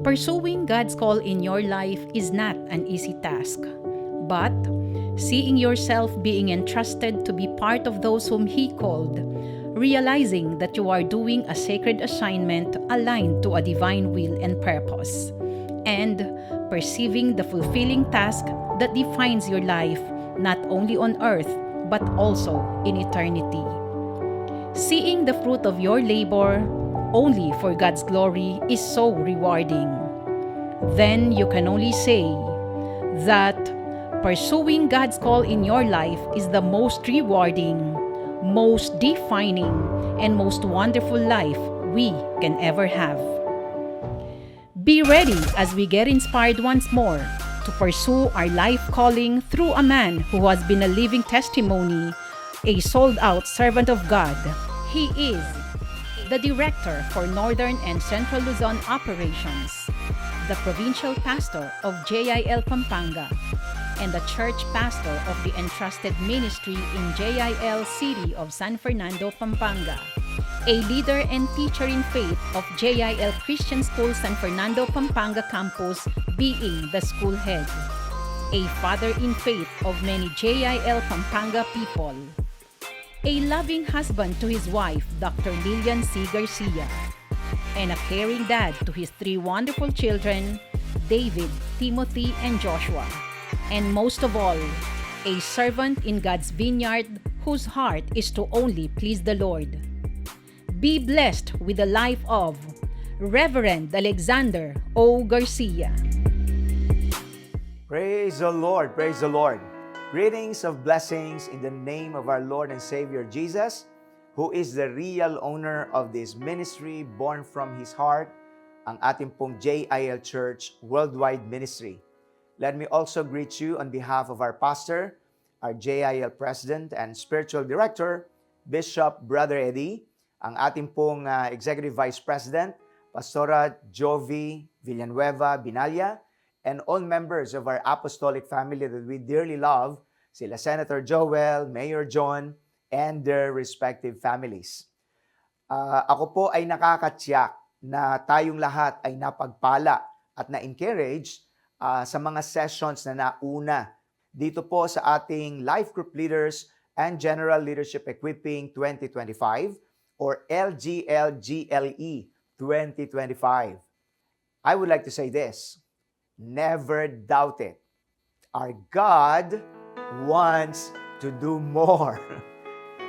Pursuing God's call in your life is not an easy task, but seeing yourself being entrusted to be part of those whom He called, realizing that you are doing a sacred assignment aligned to a divine will and purpose, and perceiving the fulfilling task that defines your life not only on earth but also in eternity. Seeing the fruit of your labor only for God's glory is so rewarding. Then you can only say that pursuing God's call in your life is the most rewarding, most defining, and most wonderful life we can ever have. Be ready as we get inspired once more to pursue our life calling through a man who has been a living testimony, a sold-out servant of God. He is the Director for Northern and Central Luzon Operations, the Provincial Pastor of JIL Pampanga, and the Church Pastor of the Entrusted Ministry in JIL City of San Fernando, Pampanga, a leader and teacher in faith of JIL Christian School San Fernando, Pampanga campus, being the school head, a father in faith of many JIL Pampanga people, a loving husband to his wife, Dr. Lilian C. Garcia, and a caring dad to his 3 wonderful children, David, Timothy, and Joshua. And most of all, a servant in God's vineyard whose heart is to only please the Lord. Be blessed with the life of Reverend Alexander O. Garcia. Praise the Lord, praise the Lord. Greetings of blessings in the name of our Lord and Savior Jesus, who is the real owner of this ministry born from His heart, ang ating pong JIL Church Worldwide Ministry. Let me also greet you on behalf of our pastor, our JIL President and Spiritual Director, Bishop Brother Eddie, ang ating pong Executive Vice President, Pastora Jovi Villanueva Binalya, and all members of our apostolic family that we dearly love, sila Senator Joel, Mayor John, and their respective families. Ako po ay nakakatiyak na tayong lahat ay napagpala at na-encourage sa mga sessions na nauna dito po sa ating Life Group Leaders and General Leadership Equipping 2025 or LGLGLE 2025. I would like to say this, never doubt it. Our God wants to do more.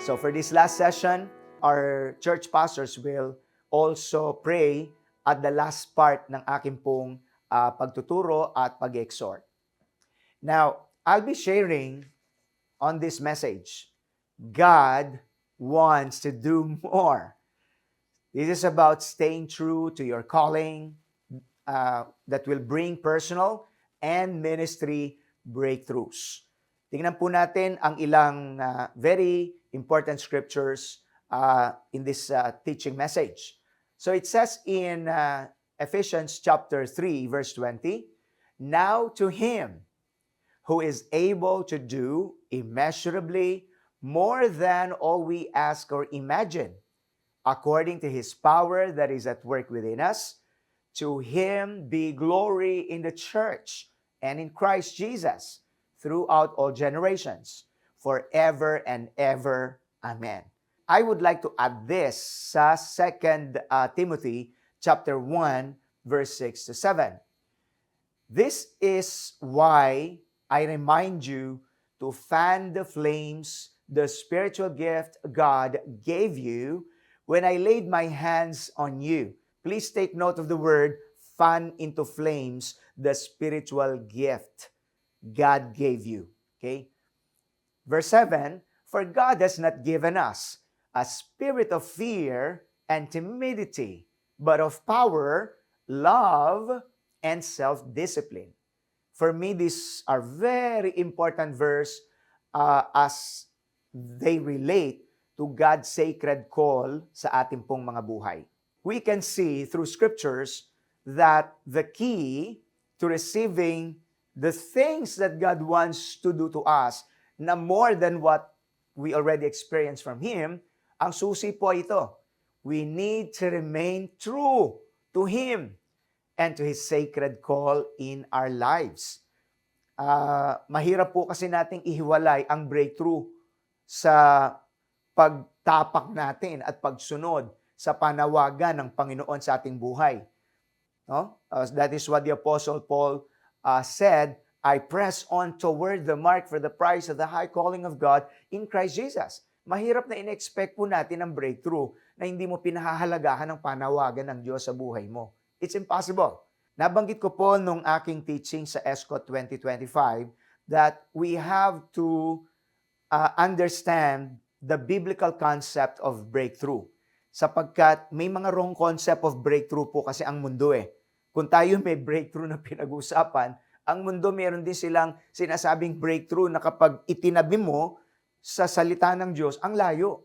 So for this last session, our church pastors will also pray at the last part ng aking pong pagtuturo at pag-exhort. Now, I'll be sharing on this message, God wants to do more. This is about staying true to your calling that will bring personal and ministry breakthroughs. Tingnan po natin ang ilang very important scriptures in this teaching message. So it says in Ephesians chapter 3, verse 20, "Now to Him who is able to do immeasurably more than all we ask or imagine, according to His power that is at work within us, to Him be glory in the church and in Christ Jesus throughout all generations, forever and ever. Amen." I would like to add this sa 2 Timothy chapter 1, verse 6 to 7. This is why I remind you to fan the flames, the spiritual gift God gave you when I laid my hands on you. Please take note of the word fan into flames, the spiritual gift God gave you. Okay? Verse 7, "For God has not given us a spirit of fear and timidity, but of power, love, and self-discipline." For me, these are very important verse as they relate to God's sacred call sa ating pong mga buhay. We can see through scriptures that the key to receiving the things that God wants to do to us na more than what we already experienced from Him, ang susi po ito. We need to remain true to Him. and to His sacred call in our lives. Mahirap po kasi nating ihiwalay ang breakthrough sa pagtapak natin at pagsunod sa panawagan ng Panginoon sa ating buhay. No? That is what the Apostle Paul said, I press on toward the mark for the prize of the high calling of God in Christ Jesus. Mahirap na in-expect po natin ang breakthrough na hindi mo pinahahalagahan ang panawagan ng Diyos sa buhay mo. It's impossible. Nabanggit ko po nung aking teaching sa ESCO 2025 that we have to understand the biblical concept of breakthrough. Sapagkat may mga wrong concept of breakthrough po kasi ang mundo eh. Kung tayo may breakthrough na pinag-usapan, ang mundo meron din silang sinasabing breakthrough na kapag itinabi mo sa salita ng Diyos, ang layo.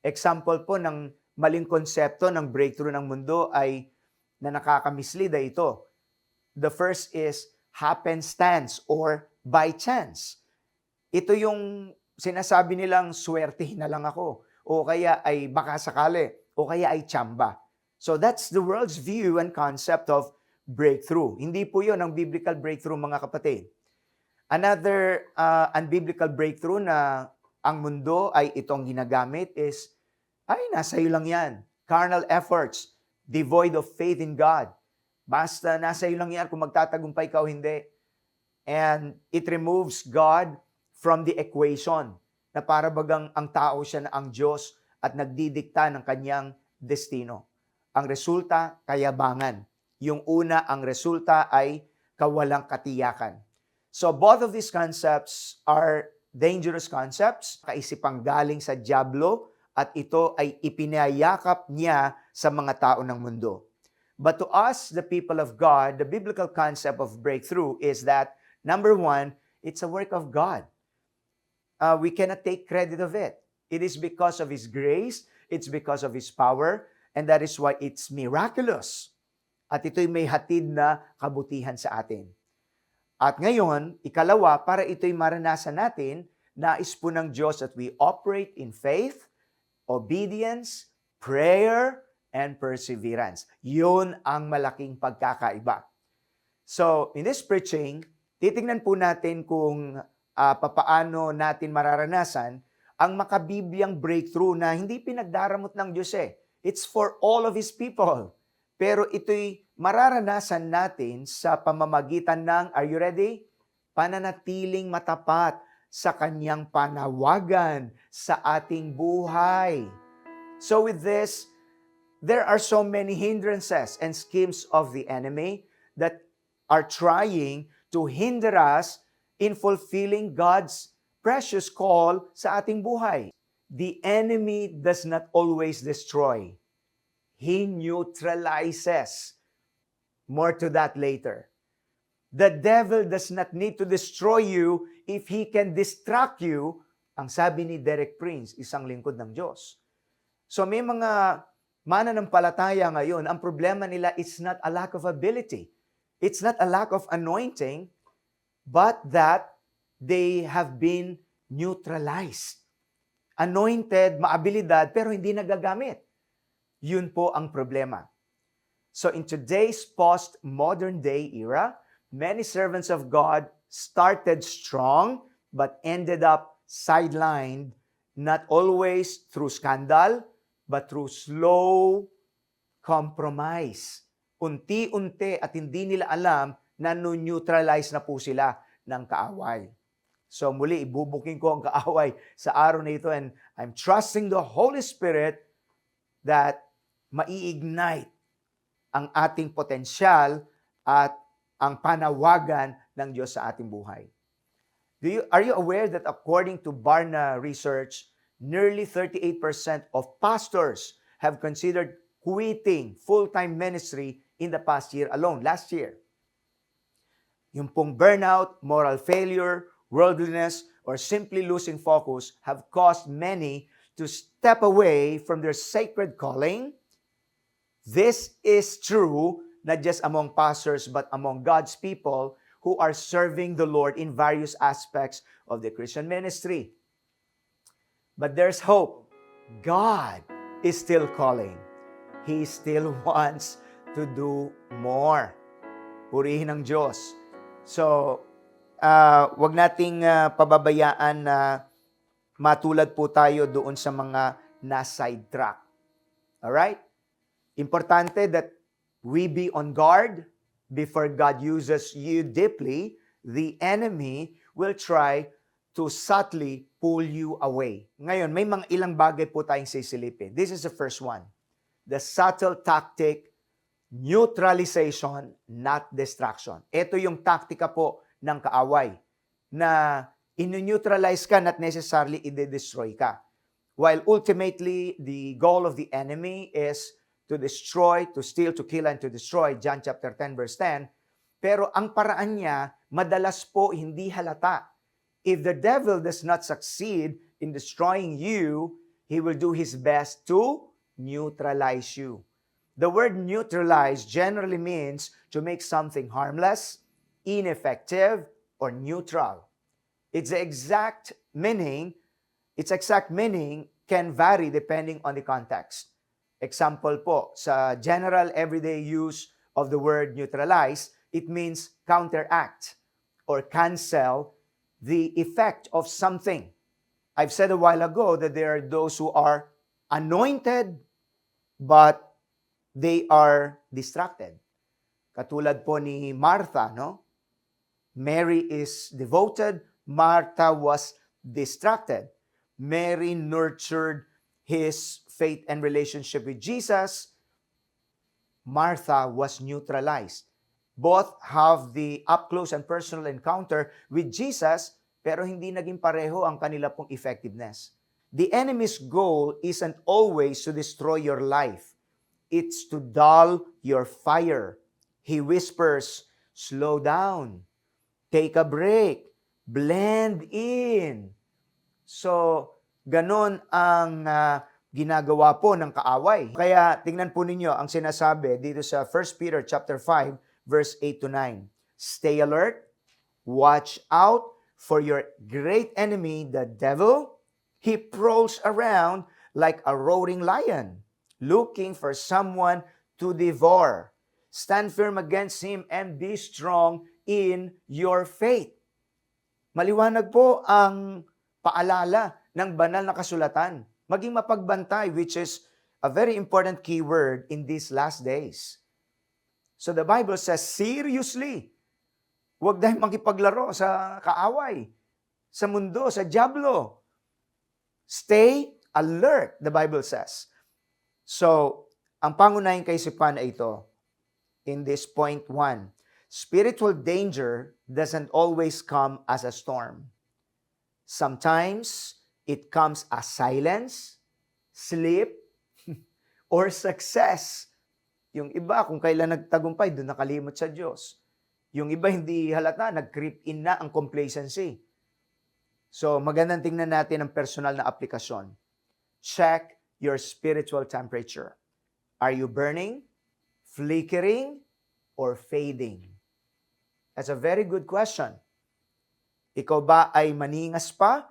Example po ng maling konsepto ng breakthrough ng mundo ay na nakakamislead ay ito. The first is happenstance or by chance. Ito yung sinasabi nilang swertihin na lang ako o kaya ay baka sakali o kaya ay tsamba. So that's the world's view and concept of breakthrough. Hindi po yun ang biblical breakthrough, mga kapatid. Another unbiblical breakthrough na ang mundo ay itong ginagamit is, ay, nasa iyo lang yan. Carnal efforts, devoid of faith in God. Basta nasa iyo lang yan kung magtatagumpay ka o hindi. And it removes God from the equation na para bagang ang tao siya na ang Diyos at nagdidikta ng kanyang destino. Ang resulta, kayabangan. Yung una, ang resulta ay kawalang katiyakan. So both of these concepts are dangerous concepts, kaisipang galing sa dyablo, at ito ay ipinayakap niya sa mga tao ng mundo. But to us, the people of God, the biblical concept of breakthrough is that, number one, it's a work of God. We cannot take credit of it. It is because of His grace, it's because of His power, and that is why it's miraculous. At ito'y may hatid na kabutihan sa atin. At ngayon, ikalawa, para ito'y maranasan natin, nais po ng Diyos that we operate in faith, obedience, prayer, and perseverance. Yun ang malaking pagkakaiba. So, in this preaching, titingnan po natin kung papaano natin mararanasan ang makabibyang breakthrough na hindi pinagdaramot ng Diyos eh. It's for all of His people. Pero ito'y mararanasan natin sa pamamagitan ng, are you ready? Pananatiling matapat sa Kanyang panawagan sa ating buhay. So with this, there are so many hindrances and schemes of the enemy that are trying to hinder us in fulfilling God's precious call sa ating buhay. The enemy does not always destroy. He neutralizes. More to that later. The devil does not need to destroy you if he can distract you. Ang sabi ni Derek Prince, isang lingkod ng Diyos. So may mga mananampalataya ngayon, ang problema nila is not a lack of ability. It's not a lack of anointing, but that they have been neutralized. Anointed, maabilidad, pero hindi nagagamit. Yun po ang problema. So in today's post-modern day era, many servants of God started strong but ended up sidelined, not always through scandal, but through slow compromise. Unti-unti at hindi nila alam na neutralize na po sila ng kaaway. So muli, ibubuking ko ang kaaway sa araw na ito and I'm trusting the Holy Spirit that mai-ignite ang ating potensyal at ang panawagan ng Diyos sa ating buhay. Are you aware that according to Barna research, nearly 38% of pastors have considered quitting full-time ministry in the past year alone, last year? Yung pong burnout, moral failure, worldliness, or simply losing focus have caused many to step away from their sacred calling. This is true not just among pastors but among God's people who are serving the Lord in various aspects of the Christian ministry. But there's hope. God is still calling. He still wants to do more. Purihin ang Diyos. So, wag nating pababayaan na matulad po tayo doon sa mga na-sidetrack. Alright? Importante that we be on guard before God uses you deeply. The enemy will try to subtly pull you away. Ngayon, may mga ilang bagay po tayong sisilipin. This is the first one. The subtle tactic, neutralization, not distraction. Ito yung taktika po ng kaaway na inu-neutralize ka, not necessarily i-destroy ka. While ultimately, the goal of the enemy is to destroy, to steal, to kill, and to destroy. John chapter 10, verse 10. Pero ang paraan niya, madalas po hindi halata. If the devil does not succeed in destroying you, he will do his best to neutralize you. The word neutralize generally means to make something harmless, ineffective, or neutral. Its exact meaning can vary depending on the context. Example po, sa general everyday use of the word neutralize, it means counteract or cancel the effect of something. I've said a while ago that there are those who are anointed but they are distracted. Katulad po ni Martha, no? Mary is devoted, Martha was distracted. Mary nurtured his faith and relationship with Jesus. Martha was neutralized. Both have the up-close and personal encounter with Jesus, pero hindi naging pareho ang kanila pong effectiveness. The enemy's goal isn't always to destroy your life. It's to dull your fire. He whispers, slow down, take a break, blend in. So, ganon ang ginagawa po ng kaaway. Kaya tingnan po ninyo ang sinasabi dito sa 1 Peter chapter 5 verse 8 to 9. Stay alert, watch out for your great enemy, the devil. He prowls around like a roaring lion, looking for someone to devour. Stand firm against him and be strong in your faith. Maliwanag po ang paalala ng banal na kasulatan. Maging mapagbantay, which is a very important keyword in these last days. So the Bible says, seriously, huwag tayong makipaglaro sa kaaway, sa mundo, sa dyablo. Stay alert, the Bible says. So, ang pangunahing kaisipan ay ito, in this point 1, spiritual danger doesn't always come as a storm. Sometimes, it comes as silence, sleep, or success. Yung iba, kung kailan nagtagumpay, doon nakalimot sa Diyos. Yung iba, hindi halata, nag-creep in na ang complacency. So, magandang tingnan natin ang personal na aplikasyon. Check your spiritual temperature. Are you burning, flickering, or fading? That's a very good question. Ikaw ba ay maningas pa?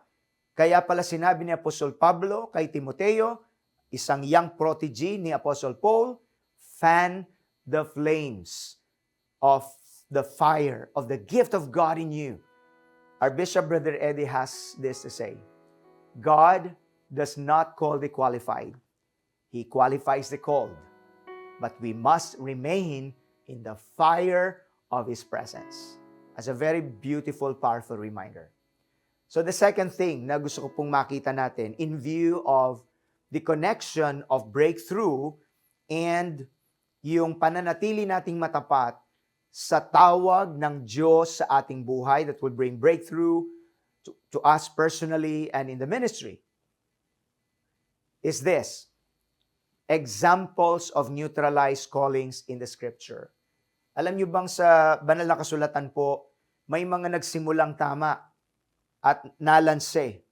Kaya pala sinabi ni Apostol Pablo kay Timoteo, isang young protege ni Apostle Paul, fan the flames of the fire, of the gift of God in you. Our Bishop, Brother Eddie, has this to say, God does not call the qualified. He qualifies the called. But we must remain in the fire of His presence. As a very beautiful, powerful reminder. So the second thing na gusto ko pong makita natin in view of the connection of breakthrough and yung pananatili nating matapat sa tawag ng Diyos sa ating buhay that will bring breakthrough to us personally and in the ministry is this: examples of neutralized callings in the Scripture. Alam niyo bang sa banal na kasulatan po, may mga nagsimulang tama at nalanse.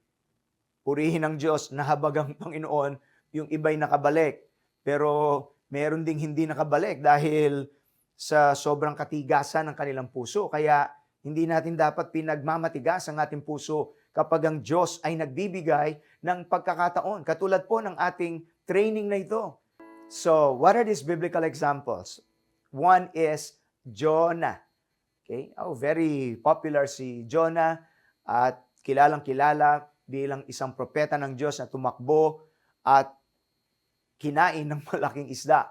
Purihin ng Diyos, nahabag ang Panginoon, yung iba'y nakabalik. Pero meron ding hindi nakabalik dahil sa sobrang katigasan ng kanilang puso. Kaya hindi natin dapat pinagmamatigas ang ating puso kapag ang Diyos ay nagbibigay ng pagkakataon. Katulad po ng ating training na ito. So, what are these biblical examples? one is Jonah. Okay? Oh, very popular si Jonah at kilalang-kilala bilang isang propeta ng Diyos na tumakbo at kinain ng malaking isda.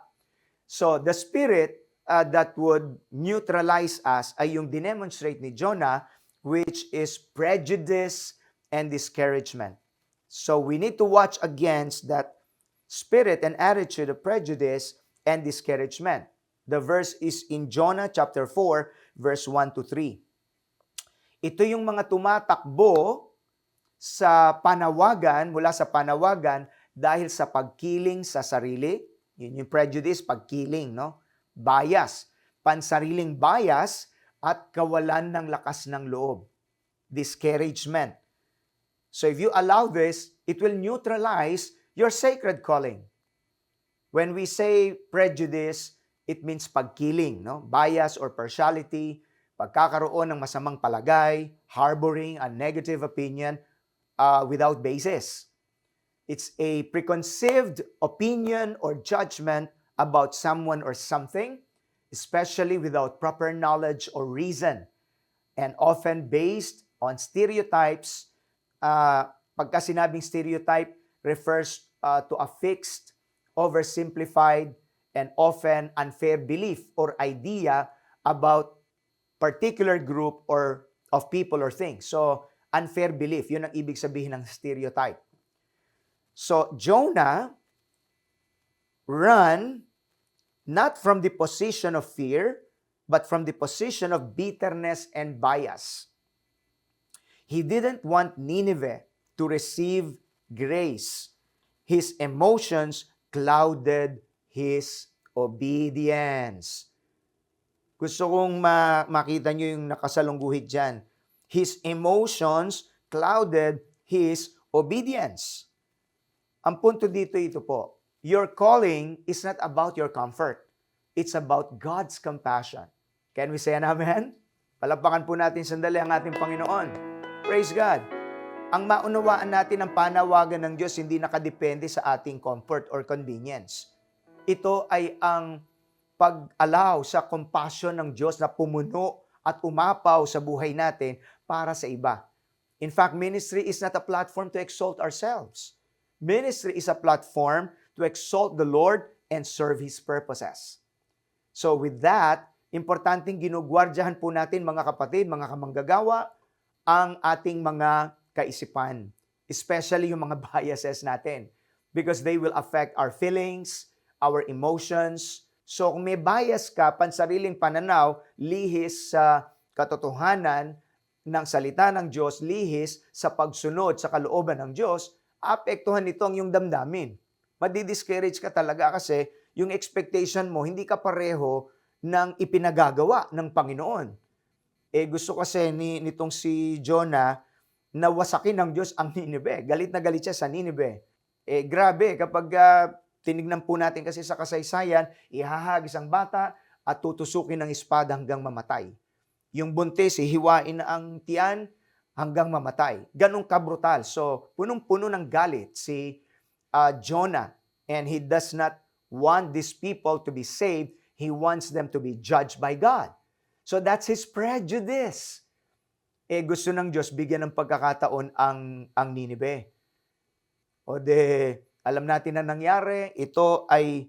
So, the spirit that would neutralize us ay yung dinemonstrate ni Jonah, which is prejudice and discouragement. So, we need to watch against that spirit and attitude of prejudice and discouragement. The verse is in Jonah chapter 4, verse 1 to 3. Ito yung mga tumatakbo sa panawagan, mula sa panawagan, dahil sa pagkiling sa sarili. Yun yung prejudice, pagkiling, no? Bias, pansariling bias, at kawalan ng lakas ng loob. Discouragement. So if you allow this, it will neutralize your sacred calling. When we say prejudice, it means pagkiling, no? Bias or partiality, pagkakaroon ng masamang palagay, harboring a negative opinion without basis. It's a preconceived opinion or judgment about someone or something, especially without proper knowledge or reason, and often based on stereotypes. Pagka sinabing stereotype refers to a fixed, oversimplified, and often unfair belief or idea about particular group or of people or things. So, unfair belief, yun ang ibig sabihin ng stereotype. So, Jonah ran not from the position of fear, but from the position of bitterness and bias. He didn't want Nineveh to receive grace. His emotions clouded his obedience. Gusto kong makita nyo yung nakasalungguhit dyan. His emotions clouded his obedience. Ang punto dito ito po, your calling is not about your comfort. It's about God's compassion. Can we say an amen? Palapakan po natin sandali ang ating Panginoon. Praise God. Ang maunawaan natin ang panawagan ng Diyos hindi nakadepende sa ating comfort or convenience. Ito ay ang pag-allow sa compassion ng Diyos na pumuno at umapaw sa buhay natin para sa iba. In fact, ministry is not a platform to exalt ourselves. Ministry is a platform to exalt the Lord and serve His purposes. So with that, importanteng ginugwardyahan po natin mga kapatid, mga kamanggagawa, ang ating mga kaisipan, especially yung mga biases natin, because they will affect our feelings, our emotions. So kung may bias ka, pansariling pananaw, lihis sa katotohanan ng salita ng Diyos, lihis sa pagsunod sa kalooban ng Diyos, apektuhan nito ang iyong damdamin. Madi-discourage ka talaga kasi yung expectation mo, hindi ka pareho ng ipinagagawa ng Panginoon. Gusto kasi nitong si Jonah, na wasakin ng Diyos ang Nineveh. Galit na galit siya sa Nineveh. Grabe, kapag tinignan po natin kasi sa kasaysayan, ihahagis ang bata at tutusukin ng espada hanggang mamatay. Yung buntis, hihiwain na ang tiyan hanggang mamatay. Ganong kabrutal. So, punong-puno ng galit si Jonah. And he does not want these people to be saved. He wants them to be judged by God. So, that's his prejudice. Gusto ng Diyos bigyan ng pagkakataon ang Nineveh. Alam natin na nangyari, ito ay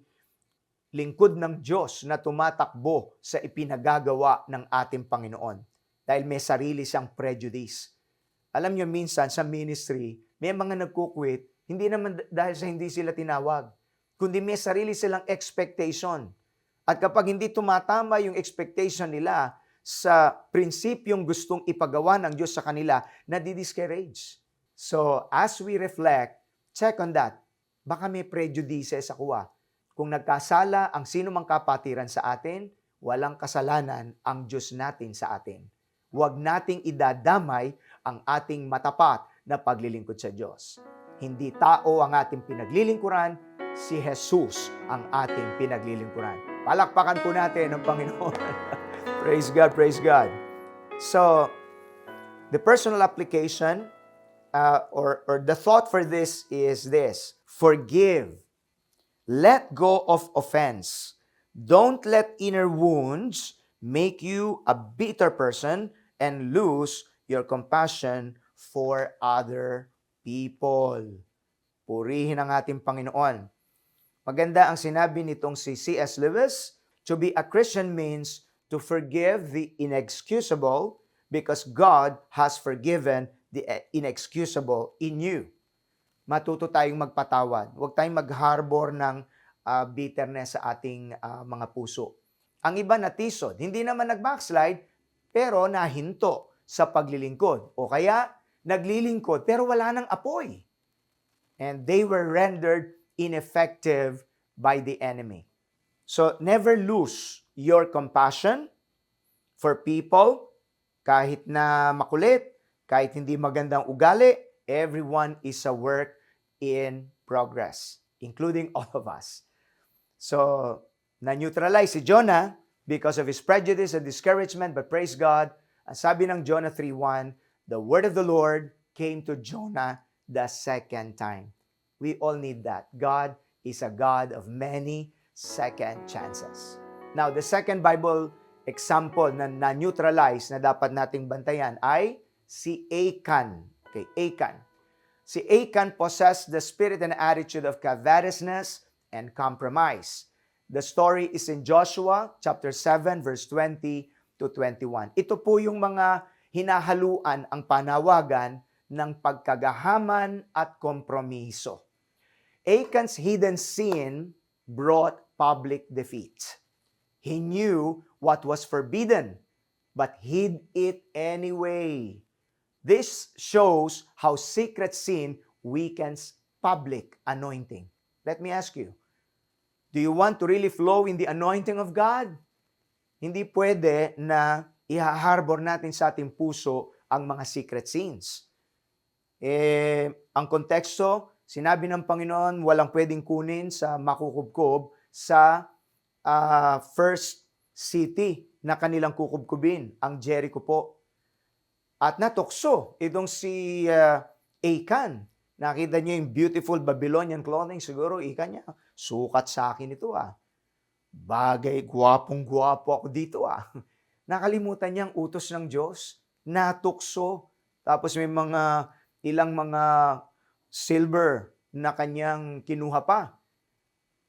lingkod ng Diyos na tumatakbo sa ipinagagawa ng ating Panginoon. Dahil may sarili siyang prejudice. Alam niyo, minsan sa ministry, may mga nagkukwit, hindi naman dahil sa hindi sila tinawag, kundi may sarili silang expectation. At kapag hindi tumatama yung expectation nila sa prinsipyong gustong ipagawa ng Diyos sa kanila, nadi-discourage. So, as we reflect, check on that. Baka may prejudices ako. Kung nagkasala ang sino mang kapatiran sa atin, walang kasalanan ang Diyos natin sa atin. Huwag nating idadamay ang ating matapat na paglilingkod sa Diyos. Hindi tao ang ating pinaglilingkuran, si Jesus ang ating pinaglilingkuran. Palakpakan po natin ang Panginoon. Praise God, praise God. So, the personal application or the thought for this is this: forgive. Let go of offense. Don't let inner wounds make you a bitter person and lose your compassion for other people. Purihin ang ating Panginoon. Maganda ang sinabi nitong si C.S. Lewis, to be a Christian means to forgive the inexcusable because God has forgiven the inexcusable in you. Matuto tayong magpatawad. Huwag tayong mag-harbor ng bitterness sa ating mga puso. Ang iba natisod, hindi naman nag-backslide, pero nahinto sa paglilingkod. O kaya, naglilingkod, pero wala nang apoy. And they were rendered ineffective by the enemy. So, never lose your compassion for people, kahit na makulit, kahit hindi magandang ugali, everyone is a work in progress, including all of us. So, na-neutralize si Jonah because of his prejudice and discouragement, but praise God, ang sabi ng Jonah 3:1, the word of the Lord came to Jonah the second time. We all need that. God is a God of many second chances. Now, the second Bible example na na-neutralize na dapat nating bantayan ay si Achan. Okay, Achan. Si Achan possessed the spirit and attitude of covetousness and compromise. The story is in Joshua chapter 7 verse 20 to 21. Ito po yung mga hinahaluan ang panawagan ng pagkagahaman at kompromiso. Achan's hidden sin brought public defeat. He knew what was forbidden, but hid it anyway. This shows how secret sin weakens public anointing. Let me ask you, do you want to really flow in the anointing of God? Hindi pwede na ihaharbor natin sa ating puso ang mga secret sins. Ang konteksto, sinabi ng Panginoon, walang pwedeng kunin sa makukubkob sa first city na kanilang kukubkubin, ang Jericho po. At natukso itong si Achan. Nakita niyo yung beautiful Babylonian clothing, siguro ika niya, sukat sa akin ito Bagay, gwapong-gwapo ako dito Nakalimutan niyang utos ng Diyos, natukso. Tapos may ilang mga silver na kanyang kinuha pa.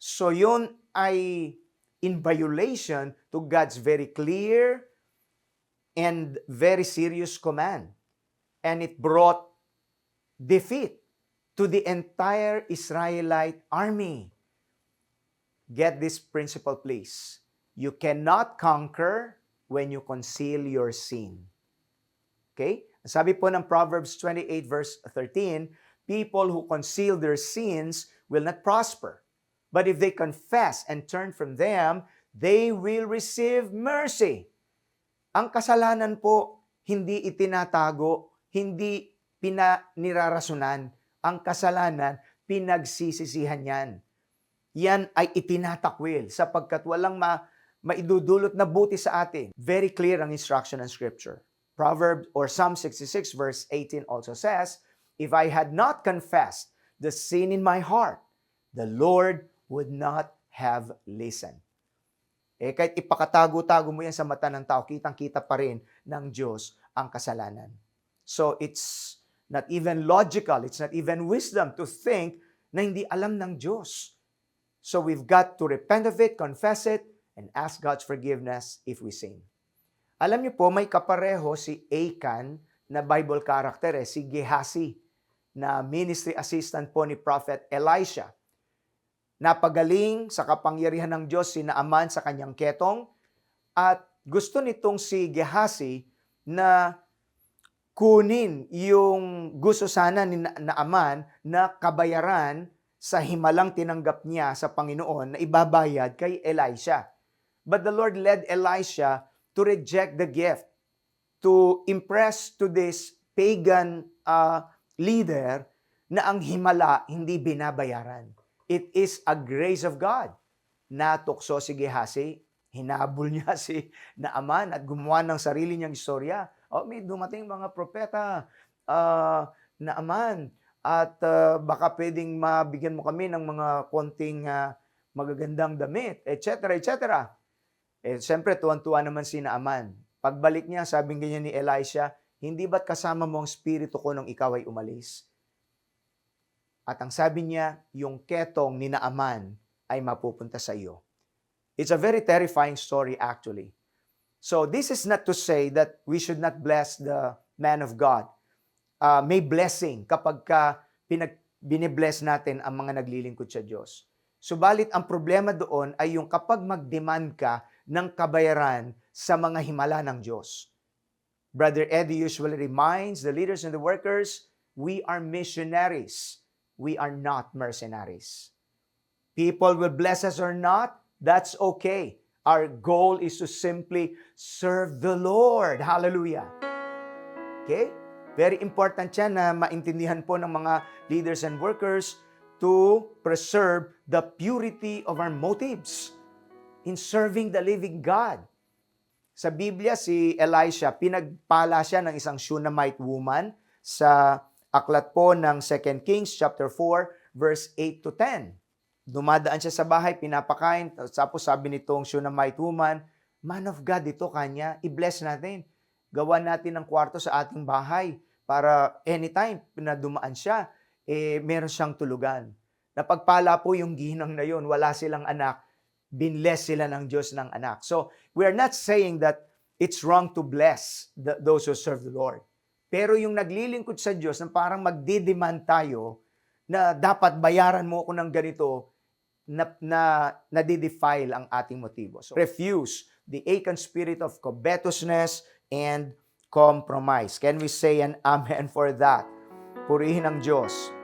So yun ay in violation to God's very clear and very serious command. And it brought defeat to the entire Israelite army. Get this principle, please. You cannot conquer when you conceal your sin. Okay? Sabi po ng Proverbs 28 verse 13, people who conceal their sins will not prosper. But if they confess and turn from them, they will receive mercy. Ang kasalanan po, hindi itinatago, hindi nirarasunan. Ang kasalanan, pinagsisisihan yan. Yan ay itinatakwil sapagkat walang maidudulot na buti sa atin. Very clear ang instruction ng Scripture. Proverbs or Psalm 66 verse 18 also says, if I had not confessed the sin in my heart, the Lord would not have listened. Kahit ipakatago-tago mo yan sa mata ng tao, kitang-kita pa rin ng Diyos ang kasalanan. So it's not even logical, it's not even wisdom to think na hindi alam ng Diyos. So we've got to repent of it, confess it, and ask God's forgiveness if we sin. Alam niyo po, may kapareho si Achan na Bible character, si Gehazi, na ministry assistant po ni Prophet Elisha. Napagaling sa kapangyarihan ng Diyos si Naaman sa kanyang ketong at gusto nitong si Gehazi na kunin yung gusto sana ni Naaman na kabayaran sa himalang tinanggap niya sa Panginoon na ibabayad kay Elisha. But the Lord led Elisha to reject the gift, to impress to this pagan leader na ang himala hindi binabayaran. It is a grace of God. Natukso si Gehazi, hinabol niya si Naaman at gumawa ng sarili niyang istorya. May dumating mga propeta, Naaman, at baka pwedeng mabigyan mo kami ng mga konting magagandang damit, etc., etc. Siyempre, tuwan-tuwa naman si Naaman. Pagbalik niya, sabi ganyan ni Elisha, hindi ba't kasama mo ang spirito ko nung ikaw ay umalis? At ang sabi niya, yung ketong ni Naaman ay mapupunta sa iyo. It's a very terrifying story actually. So this is not to say that we should not bless the man of God. May blessing kapag binibless natin ang mga naglilingkod sa Diyos. Subalit ang problema doon ay yung kapag mag-demand ka ng kabayaran sa mga himala ng Diyos. Brother Eddie usually reminds the leaders and the workers, we are missionaries. We are not mercenaries. People will bless us or not, that's okay. Our goal is to simply serve the Lord. Hallelujah. Okay? Very important yan na maintindihan po ng mga leaders and workers to preserve the purity of our motives in serving the living God. Sa Biblia, si Elisha, pinagpala siya ng isang Shunammite woman sa aklat po ng 2 Kings chapter 4, verse 8 to 10. Dumadaan siya sa bahay, pinapakain, tapos sabi nitong Shunammite woman, man of God, ito kanya, i-bless natin. Gawa natin ng kwarto sa ating bahay para anytime na dumaan siya, meron siyang tulugan. Napagpala po yung ginang na yun, wala silang anak, binless sila ng Diyos ng anak. So, we are not saying that it's wrong to bless those who serve the Lord. Pero yung naglilingkod sa Diyos na parang magdidemand tayo na dapat bayaran mo ako ng ganito, na nadidefile ang ating motibo. So, refuse the Achan spirit of covetousness and compromise. Can we say an amen for that? Purihin ang Diyos.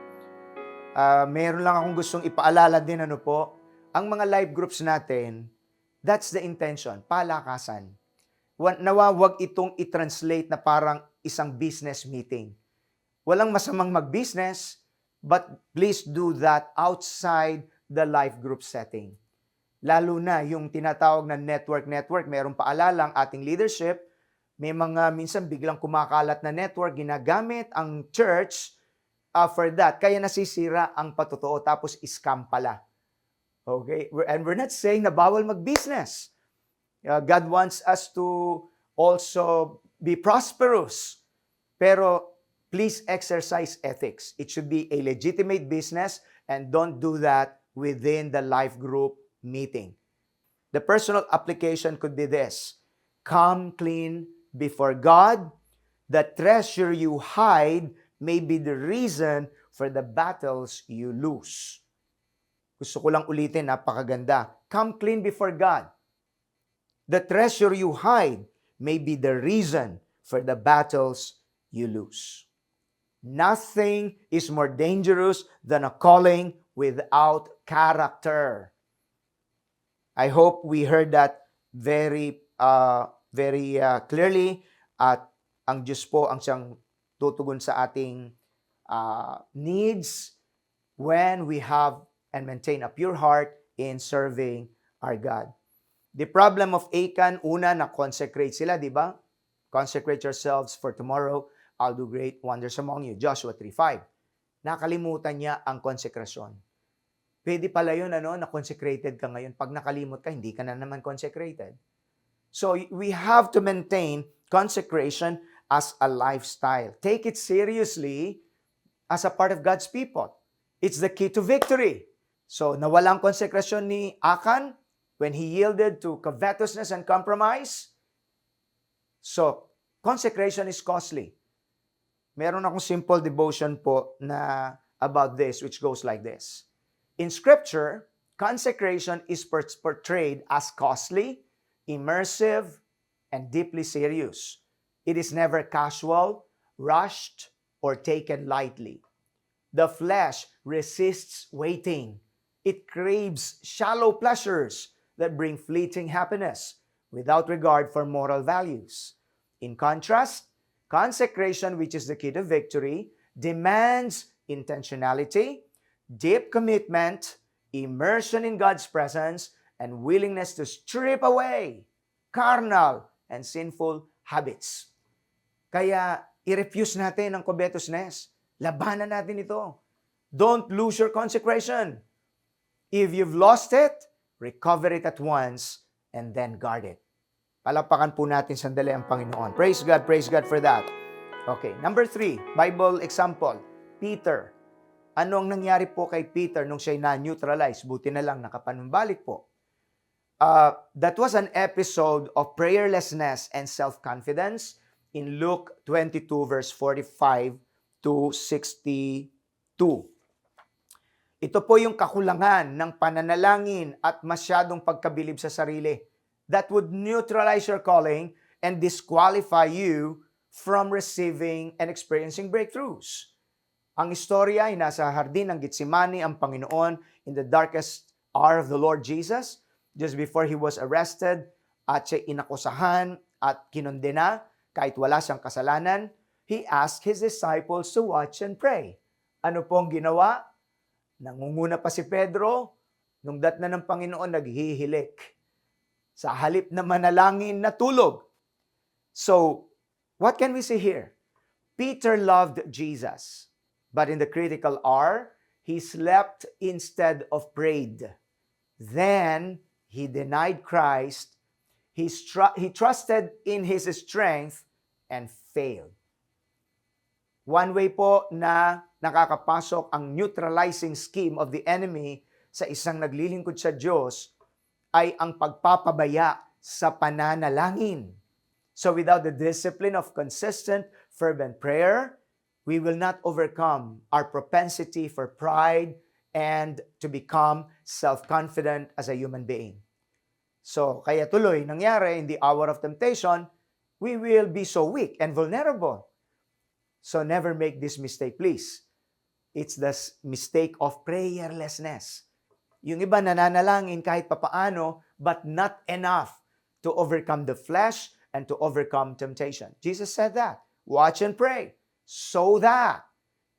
Meron lang akong gustong ipaalala din, ang mga live groups natin, that's the intention, palakasan. Nawawag itong i-translate na parang isang business meeting. Walang masamang mag-business, but please do that outside the life group setting. Lalo na yung tinatawag na network, mayroong paalala ang ating leadership, may mga minsan biglang kumakalat na network, ginagamit ang church for that. Kaya nasisira ang patotoo, tapos scam pala. Okay? And we're not saying na bawal mag-business. God wants us to also be prosperous. Pero please exercise ethics. It should be a legitimate business and don't do that within the life group meeting. The personal application could be this. Come clean before God. The treasure you hide may be the reason for the battles you lose. Gusto ko lang ulitin, napakaganda. Come clean before God. The treasure you hide may be the reason for the battles you lose. Nothing is more dangerous than a calling without character. I hope we heard that very clearly, at ang Diyos po ang siyang tutugon sa ating needs when we have and maintain a pure heart in serving our God. The problem of Achan, una, na-consecrate sila, di ba? Consecrate yourselves for tomorrow, I'll do great wonders among you. Joshua 3:5. Nakalimutan niya ang konsekrasyon. Pwede pala yun, na-consecrated ka ngayon. Pag nakalimot ka, hindi ka na naman consecrated. So, we have to maintain consecration as a lifestyle. Take it seriously as a part of God's people. It's the key to victory. So, nawalang konsekrasyon ni Achan when he yielded to covetousness and compromise. So, consecration is costly. Meron akong simple devotion po na about this, which goes like this. In Scripture, consecration is portrayed as costly, immersive, and deeply serious. It is never casual, rushed, or taken lightly. The flesh resists waiting. It craves shallow pleasures that bring fleeting happiness without regard for moral values. In contrast, consecration, which is the key to victory, demands intentionality, deep commitment, immersion in God's presence, and willingness to strip away carnal and sinful habits. Kaya, i-refuse natin ang covetousness. Labanan natin ito. Don't lose your consecration. If you've lost it, recover it at once and then guard it. Palapakan po natin sandali ang Panginoon. Praise God for that. Okay, number 3, Bible example, Peter. Ano ang nangyari po kay Peter nung siya'y na-neutralize? Buti na lang nakapanumbalik po. That was an episode of prayerlessness and self-confidence in Luke 22 verse 45 to 62. Ito po yung kakulangan ng pananalangin at masyadong pagkabilib sa sarili that would neutralize your calling and disqualify you from receiving and experiencing breakthroughs. Ang istorya ay nasa hardin ng Getsemani ang Panginoon in the darkest hour of the Lord Jesus, just before He was arrested at siya inakusahan at kinondena kahit wala siyang kasalanan. He asked His disciples to watch and pray. Ano pong ginawa? Nangunguna pa si Pedro, nung dat na ng Panginoon naghihilik. Sa halip na manalangin, natulog. So, what can we see here? Peter loved Jesus, but in the critical hour, he slept instead of prayed. Then, he denied Christ, he trusted in his strength, and failed. One way po na nakakapasok ang neutralizing scheme of the enemy sa isang naglilingkod sa Diyos ay ang pagpapabaya sa pananalangin. So without the discipline of consistent, fervent prayer, we will not overcome our propensity for pride and to become self-confident as a human being. So kaya tuloy nangyari in the hour of temptation, we will be so weak and vulnerable. So never make this mistake, please. It's the mistake of prayerlessness. Yung iba nananalangin kahit papaano, but not enough to overcome the flesh and to overcome temptation. Jesus said that. Watch and pray so that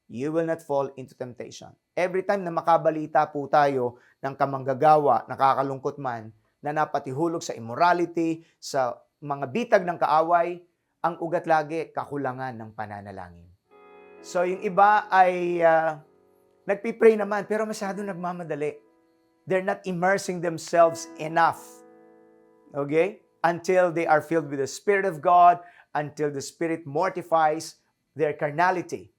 you will not fall into temptation. Every time na makabalita po tayo ng kamanggagawa, nakakalungkot man, na napatihulog sa immorality, sa mga bitag ng kaaway, ang ugat lagi, kakulangan ng pananalangin. So yung iba ay nagpipray naman, pero masyado nagmamadali. They're not immersing themselves enough. Okay? Until they are filled with the Spirit of God, until the Spirit mortifies their carnality.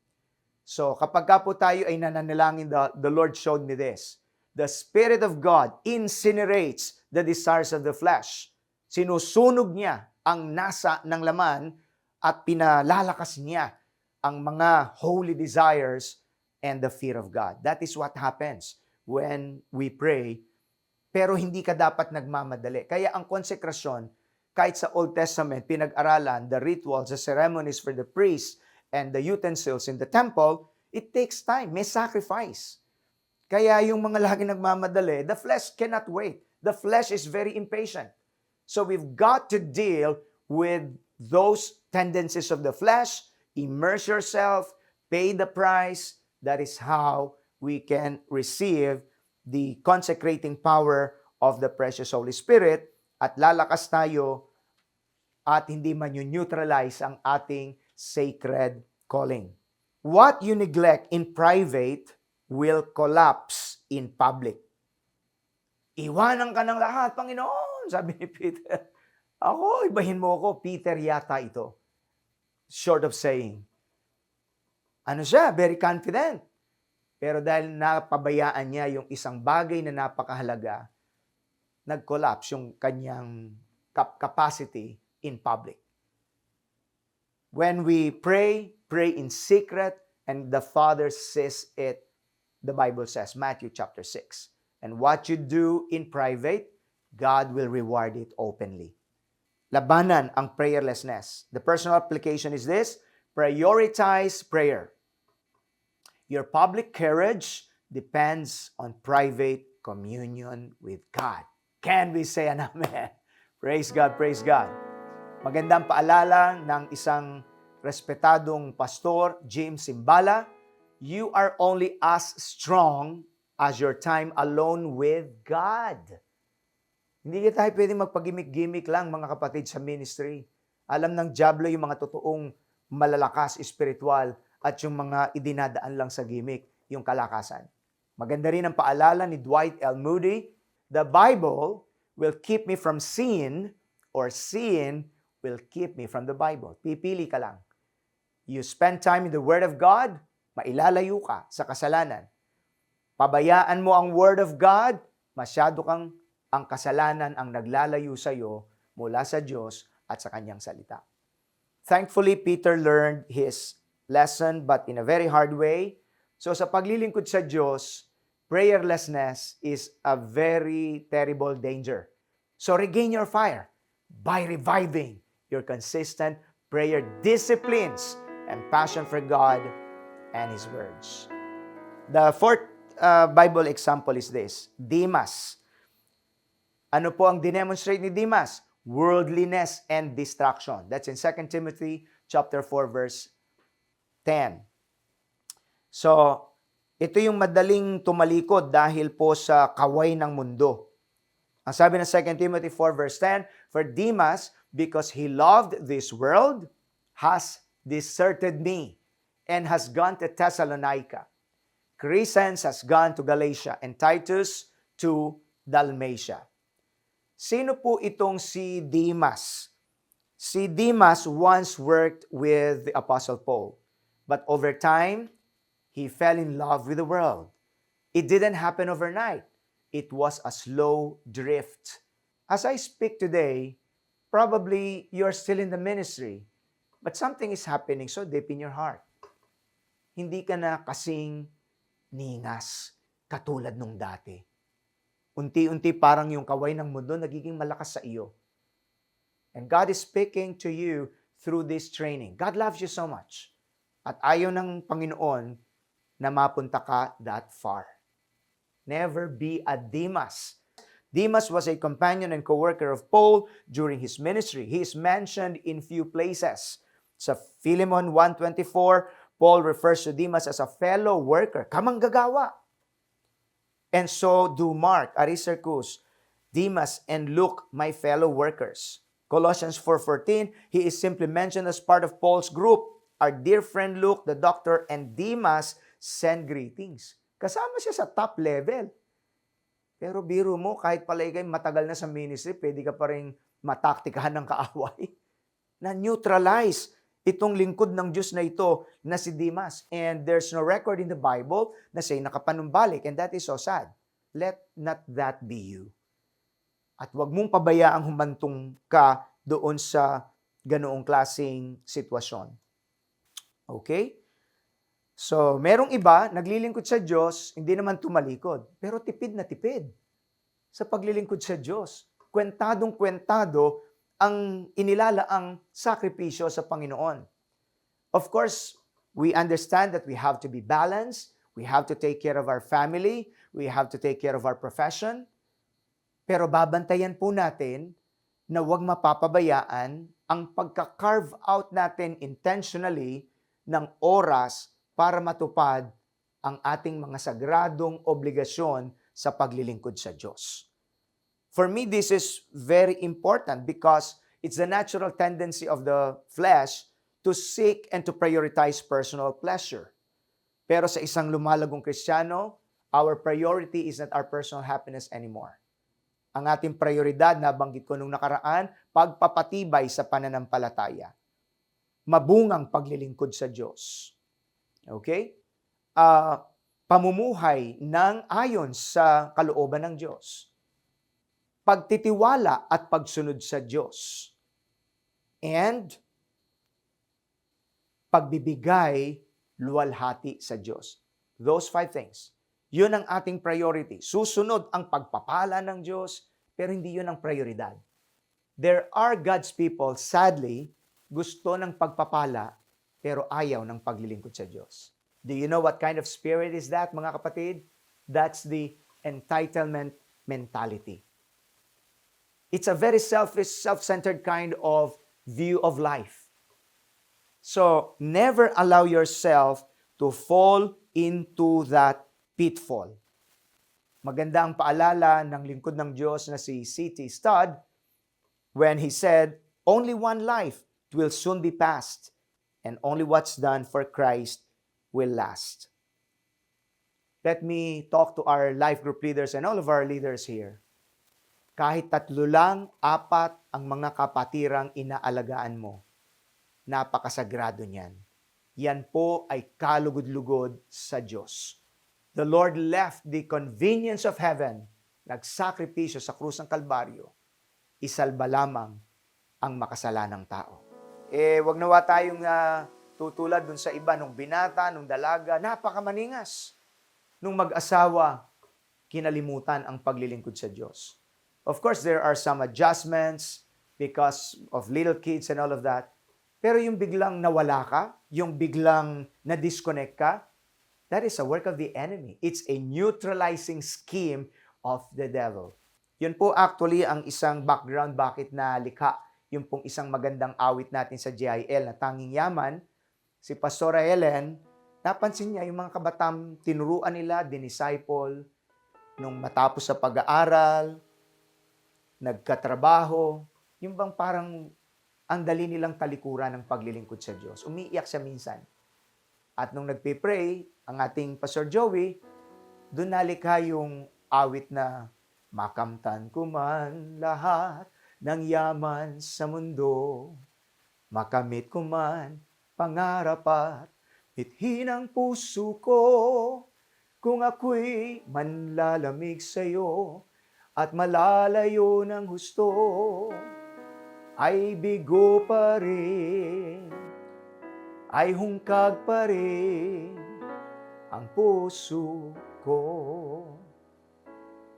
So kapag ka po tayo ay nananalangin, the Lord showed me this. The Spirit of God incinerates the desires of the flesh. Sinusunog niya ang nasa ng laman at pinalalakas niya ang mga holy desires and the fear of God. That is what happens when we pray, pero hindi ka dapat nagmamadali. Kaya ang konsekrasyon, kahit sa Old Testament, pinag-aralan, the rituals, the ceremonies for the priests, and the utensils in the temple, it takes time, may sacrifice. Kaya yung mga lagi nagmamadali, the flesh cannot wait. The flesh is very impatient. So we've got to deal with those tendencies of the flesh, immerse yourself, pay the price. That is how we can receive the consecrating power of the precious Holy Spirit at lalakas tayo at hindi man neutralize ang ating sacred calling. What you neglect in private will collapse in public. Iwanan ka ng lahat, Panginoon, sabi ni Peter. Ako, ibahin mo ako, Peter yata ito. Short of saying. Ano siya? Very confident. Pero dahil napabayaan niya yung isang bagay na napakahalaga, nag-collapse yung kanyang capacity in public. When we pray, pray in secret, and the Father sees it, the Bible says, Matthew chapter 6. And what you do in private, God will reward it openly. Labanan ang prayerlessness. The personal application is this: prioritize prayer. Your public courage depends on private communion with God. Can we say an amen? Praise God, praise God. Magandang paalala ng isang respetadong pastor, James Simbala, you are only as strong as your time alone with God. Hindi tayo pwedeng magpagimik-gimik lang, mga kapatid, sa ministry. Alam ng diablo yung mga totoong malalakas espiritual at yung mga idinadaan lang sa gimik, yung kalakasan. Maganda rin ang paalala ni Dwight L. Moody, the Bible will keep me from sin or sin will keep me from the Bible. Pipili ka lang. You spend time in the Word of God, mailalayo ka sa kasalanan. Pabayaan mo ang Word of God, masyado kang ang kasalanan ang naglalayo sa iyo mula sa Diyos at sa Kanyang salita. Thankfully, Peter learned his lesson but in a very hard way. So sa paglilingkod sa Diyos, prayerlessness is a very terrible danger. So regain your fire by reviving your consistent prayer disciplines and passion for God and His words. The fourth Bible example is this, Demas. Ano po ang dinemonstrate ni Demas? Worldliness and distraction. That's in 2 Timothy chapter 4 verse 10. So, ito yung madaling tumalikod dahil po sa kaway ng mundo. Ang sabi ng 2 Timothy 4 verse 10, for Demas, because he loved this world, has deserted me and has gone to Thessalonica. Crescens has gone to Galatia and Titus to Dalmatia. Sino po itong si Demas? Si Demas once worked with the Apostle Paul, but over time, he fell in love with the world. It didn't happen overnight. It was a slow drift. As I speak today, probably you're still in the ministry, but something is happening so deep in your heart. Hindi ka na kasing ningas katulad nung dati. Unti-unti parang yung kaway ng mundo nagiging malakas sa iyo. And God is speaking to you through this training. God loves you so much. At ayaw ng Panginoon na mapunta ka that far. Never be a Demas. Demas was a companion and co-worker of Paul during his ministry. He is mentioned in few places. Sa Philemon 1:24, Paul refers to Demas as a fellow worker, kamanggagawa. And so do Mark, Aristarchus, Demas, and Luke, my fellow workers. Colossians 4:14, he is simply mentioned as part of Paul's group. Our dear friend Luke, the doctor, and Demas send greetings. Kasama siya sa top level. Pero biro mo, kahit pala ikay matagal na sa ministry, pwede ka pa rin mataktikahan ng kaaway. Na-neutralize itong lingkod ng Diyos na ito na si Demas. And there's no record in the Bible na siya'y nakapanumbalik. And that is so sad. Let not that be you. At huwag mong pabayaang humantong ka doon sa ganoong klaseng sitwasyon. Okay? So, merong iba, naglilingkod sa Diyos, hindi naman tumalikod. Pero tipid na tipid sa paglilingkod sa Diyos. Kwentadong-kwentado ang inilalaang sakripisyo sa Panginoon. Of course, we understand that we have to be balanced, we have to take care of our family, we have to take care of our profession, pero babantayan po natin na huwag mapapabayaan ang pagka-carve out natin intentionally ng oras para matupad ang ating mga sagradong obligasyon sa paglilingkod sa Diyos. For me, this is very important because it's the natural tendency of the flesh to seek and to prioritize personal pleasure. Pero sa isang lumalagong Kristiyano, our priority is not our personal happiness anymore. Ang ating prioridad, nabanggit ko nung nakaraan, pagpapatibay sa pananampalataya. Mabungang paglilingkod sa Diyos. Okay? Pamumuhay ng ayon sa kalooban ng Diyos. Pagtitiwala at pagsunod sa Diyos. And pagbibigay luwalhati sa Diyos. Those 5 things. Yun ang ating priority. Susunod ang pagpapala ng Diyos, pero hindi yun ang prioridad. There are God's people, sadly, gusto ng pagpapala, pero ayaw ng paglilingkod sa Diyos. Do you know what kind of spirit is that, mga kapatid? That's the entitlement mentality. It's a very selfish, self-centered kind of view of life. So, never allow yourself to fall into that pitfall. Maganda ang paalala ng lingkod ng Diyos na si C.T. Studd when he said, only one life will soon be past, and only what's done for Christ will last. let me talk to our life group leaders and all of our leaders here. Kahit 3 lang, 4 ang mga kapatirang inaalagaan mo, napakasagrado niyan. Yan po ay kalugod-lugod sa Diyos. The Lord left the convenience of heaven, nagsakripisyo sa krus ng Kalbaryo, isalba lamang ang makasalanang tao. Wag nawa tayong tutulad dun sa iba, nung binata, nung dalaga, napakamaningas. Nung mag-asawa, kinalimutan ang paglilingkod sa Diyos. Of course, there are some adjustments because of little kids and all of that. Pero yung biglang nawala ka, yung biglang na-disconnect ka, that is a work of the enemy. It's a neutralizing scheme of the devil. Yun po actually ang isang background bakit nalikha yung pong isang magandang awit natin sa GIL na Tanging Yaman. Si Pastora Helen, napansin niya yung mga kabataan, tinuruan nila, dinisciple, nung matapos sa pag-aaral, nagkatrabaho, yung bang parang ang dali nilang talikuran ng paglilingkod sa Diyos. Umiiyak siya minsan. At nung nagpe-pray, ang ating Pastor Joey, doon nalikha yung awit na makamtan ko man lahat ng yaman sa mundo, makamit ko man pangarap at mithin ang puso ko, kung ako'y manlalamig sa'yo at malalayo ng husto, ay bigo pa rin, ay hungkag pa rin ang puso ko.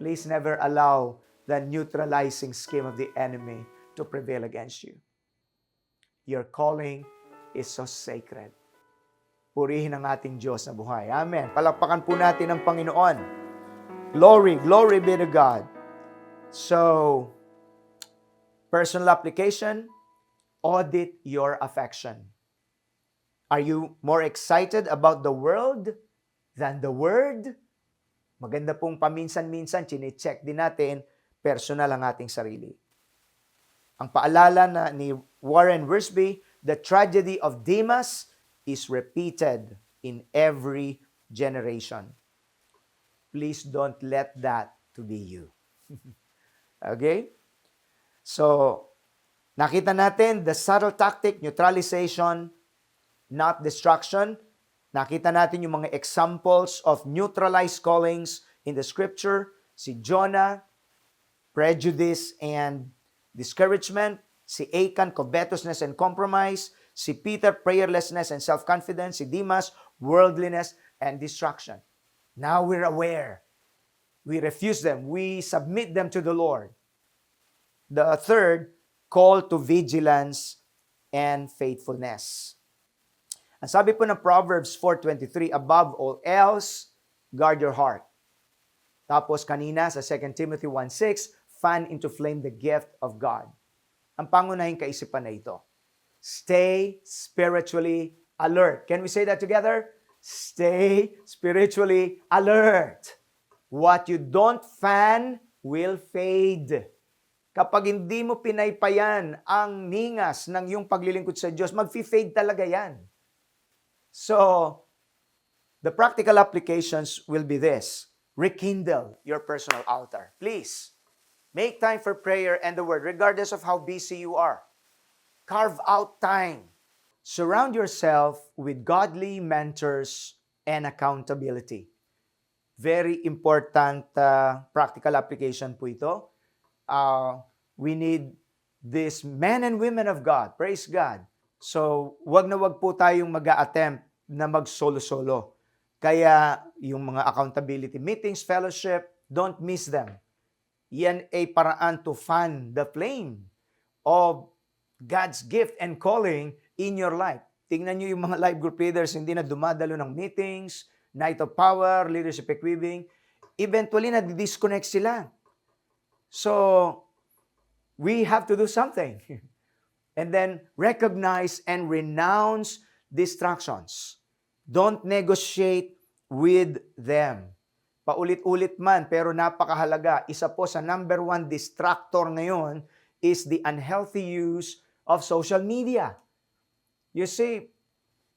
Please never allow the neutralizing scheme of the enemy to prevail against you. Your calling is so sacred. Purihin ang ating Diyos na buhay. Amen. Palakpakan po natin ang Panginoon. Glory, glory be to God. So, personal application, audit your affection. Are you more excited about the world than the Word? Maganda pong paminsan-minsan, chine-check din natin, personal ang ating sarili. Ang paalala ni Warren Wiersbe, the tragedy of Demas is repeated in every generation. Please don't let that to be you. Okay? So, nakita natin the subtle tactic, neutralization, not destruction. Nakita natin yung mga examples of neutralized callings in the scripture. Si Jonah, prejudice and discouragement. Si Achan, covetousness and compromise. Si Peter, prayerlessness and self-confidence. Si Demas, worldliness and distraction. Now we're aware. We refuse them. We submit them to the Lord. The third, call to vigilance and faithfulness. Ang sabi po ng Proverbs 4:23, above all else, guard your heart. Tapos kanina sa 2 Timothy 1:6, fan into flame the gift of God. Ang pangunahing kaisipan na ito. Stay spiritually alert. Can we say that together? Stay spiritually alert. What you don't fan will fade. Kapag hindi mo pinaypayan ang ningas ng iyong paglilingkod sa Diyos, mag-fade talaga yan. So, the practical applications will be this. Rekindle your personal altar. Please, make time for prayer and the Word, regardless of how busy you are. Carve out time. Surround yourself with godly mentors and accountability. Very important practical application po ito. We need these men and women of God. Praise God. So, wag na wag po tayong mag-a-attempt na mag-solo-solo. Kaya, yung mga accountability meetings, fellowship, don't miss them. Yan ay paraan to fan the flame of God's gift and calling in your life. Tingnan nyo yung mga life group leaders, hindi na dumadalo ng meetings, night of power, leadership equipping. Eventually, na-disconnect sila. So, we have to do something. And then, recognize and renounce distractions. Don't negotiate with them. Paulit-ulit man, pero napakahalaga. Isa po sa number 1 distractor ngayon is the unhealthy use of social media. You see,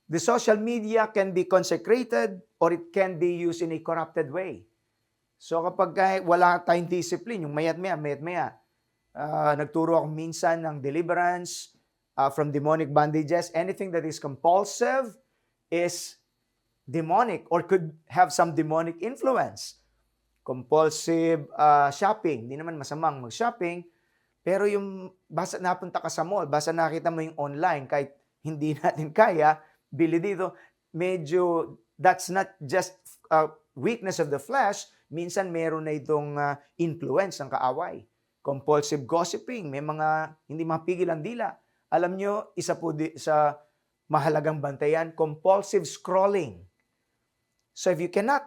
the social media can be consecrated or it can be used in a corrupted way. So kapag wala tayong discipline, yung mayat-maya, nagturo ako minsan ng deliverance from demonic bondages. Anything that is compulsive is demonic or could have some demonic influence. Compulsive shopping, hindi naman masamang mag-shopping, pero yung basta napunta ka sa mall, basta nakita mo yung online, kahit hindi natin kaya, bili dito, medyo that's not just weakness of the flesh, minsan meron na itong influence ng kaaway. Compulsive gossiping, may mga hindi mapigil ang dila. Alam nyo, isa po sa mahalagang bantayan, compulsive scrolling. So if you cannot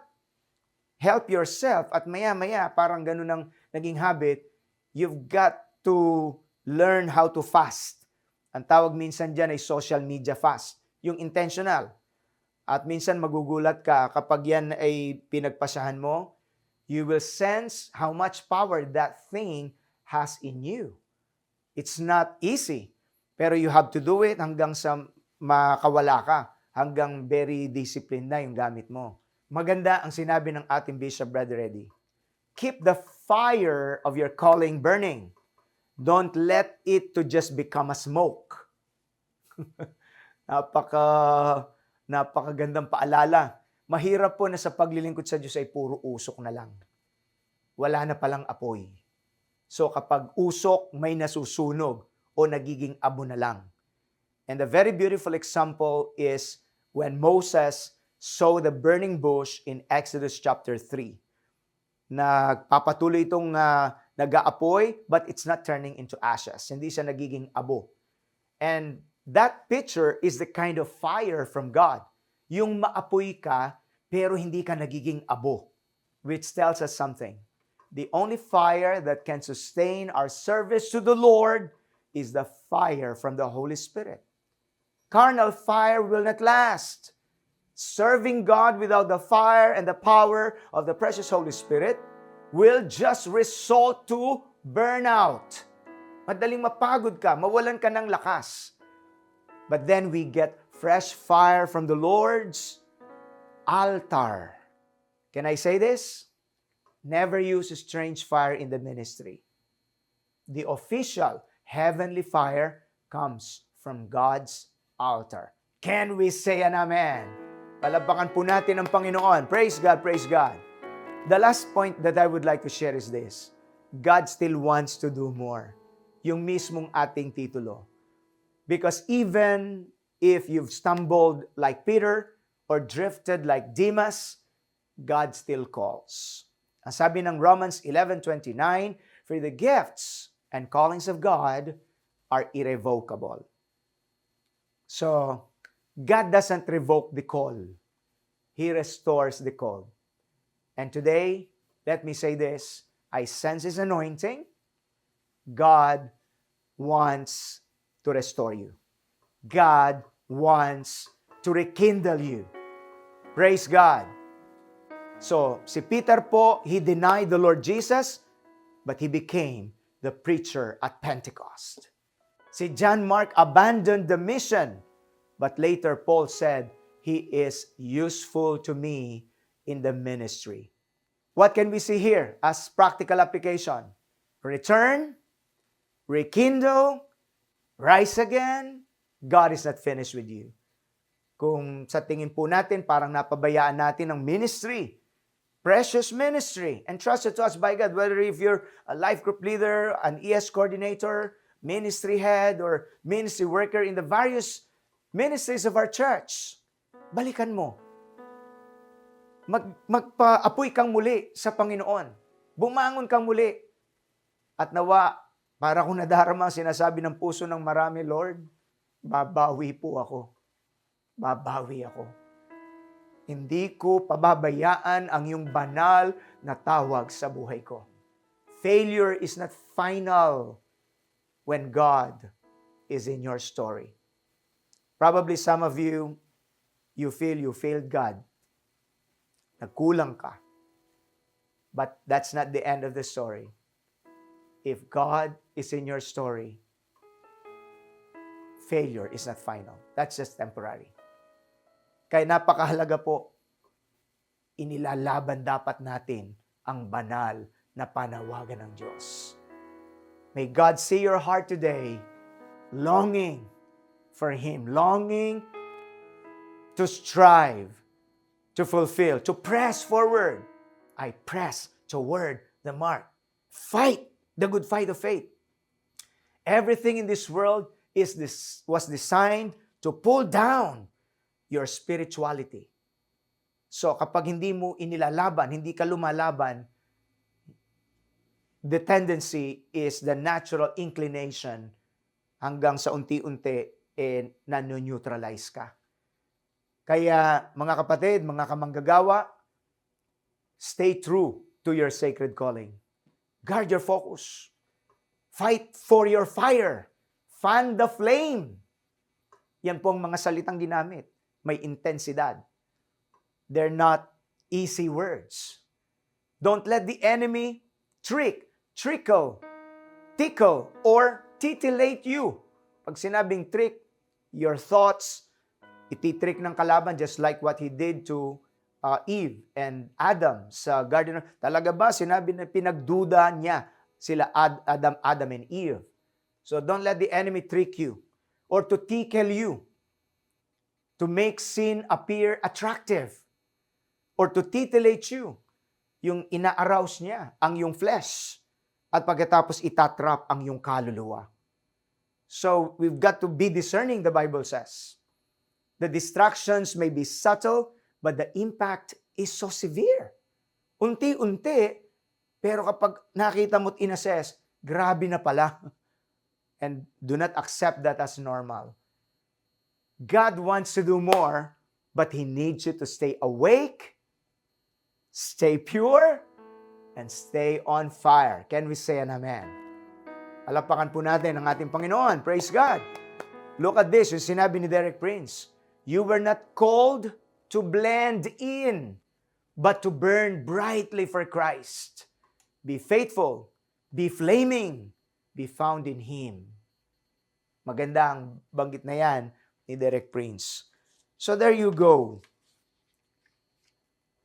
help yourself at maya-maya, parang ganun ang naging habit, you've got to learn how to fast. Ang tawag minsan dyan ay social media fast. Yung intentional. At minsan magugulat ka kapag yan ay pinagpasahan mo, you will sense how much power that thing has in you. It's not easy, pero you have to do it hanggang sa makawala ka, hanggang very disciplined na yung gamit mo. Maganda ang sinabi ng ating Bishop Brother Eddie. Keep the fire of your calling burning. Don't let it to just become a smoke. Napakagandang paalala. Mahirap po na sa paglilingkod sa Diyos ay puro usok na lang. Wala na palang apoy. So kapag usok, may nasusunog o nagiging abo na lang. And a very beautiful example is when Moses saw the burning bush in Exodus chapter 3. Nagpapatuloy itong nag-aapoy, but it's not turning into ashes. Hindi siya nagiging abo. And that picture is the kind of fire from God. Yung maapoy ka, pero hindi ka nagiging abo. Which tells us something. The only fire that can sustain our service to the Lord is the fire from the Holy Spirit. Carnal fire will not last. Serving God without the fire and the power of the precious Holy Spirit will just result to burnout. Madaling mapagod ka, mawalan ka ng lakas. But then we get fresh fire from the Lord's altar. Can I say this? Never use strange fire in the ministry. The official heavenly fire comes from God's altar. Can we say an amen? Palapakan po natin ang Panginoon. Praise God, praise God. The last point that I would like to share is this. God still wants to do more. Yung mismong ating titulo. Because even if you've stumbled like Peter or drifted like Demas, God still calls. Ang sabi ng Romans 11:29, for the gifts and callings of God are irrevocable. So, God doesn't revoke the call. He restores the call. And today, let me say this, I sense His anointing. God wants to restore you. God wants to rekindle you. Praise God. So, si Peter po, he denied the Lord Jesus, but he became the preacher at Pentecost. Si John Mark abandoned the mission, but later Paul said, he is useful to me in the ministry. What can we see here as practical application? Return, rekindle, rise again. God is not finished with you. Kung sa tingin po natin, parang napabayaan natin ang ministry, precious ministry, entrusted to us by God, whether if you're a life group leader, an ES coordinator, ministry head, or ministry worker in the various ministries of our church, balikan mo. Magpa-apoy kang muli sa Panginoon. Bumangon kang muli. At nawa, para kung nadarama, sinasabi ng puso ng marami, Lord, babawi po ako. Babawi ako. Hindi ko pababayaan ang iyong banal na tawag sa buhay ko. Failure is not final when God is in your story. Probably some of you, you feel you failed God. Nagkulang ka. But that's not the end of the story. If God is in your story, failure is not final. That's just temporary. Kaya napakahalaga po inilalaban dapat natin ang banal na panawagan ng Diyos. May God see your heart today, longing for Him, longing to strive, to fulfill, to press forward. I press toward the mark. Fight the good fight of faith. Everything in this world was designed to pull down your spirituality. So kapag hindi mo inilalaban, hindi ka lumalaban, the tendency is the natural inclination hanggang sa unti-unti nano-neutralize ka. Kaya mga kapatid, mga kamanggagawa, stay true to your sacred calling. Guard your focus. Fight for your fire. Fan the flame. Yan po ang mga salitang ginamit. May intensidad. They're not easy words. Don't let the enemy trickle, tickle, or titillate you. Pag sinabing trick, your thoughts, ititrick ng kalaban just like what he did to Eve and Adam sa garden. Talaga ba sinabi na pinagduda niya sila Adam and Eve? So don't let the enemy trick you or to tickle you, to make sin appear attractive, or to titillate you. Yung ina-arouse niya ang yung flesh at pagkatapos itatrap ang yung kaluluwa. So we've got to be discerning, the Bible says. The distractions may be subtle, but the impact is so severe. Unti-unti, pero kapag nakita mo't inassess, grabe na pala. And do not accept that as normal. God wants to do more, but He needs you to stay awake, stay pure, and stay on fire. Can we say an amen? Alapakan po natin ang ating Panginoon. Praise God. Look at this, yung sinabi ni Derek Prince. You were not called to blend in, but to burn brightly for Christ. Be faithful, be flaming, be found in Him. Maganda ang banggit na yan ni Derek Prince. So there you go.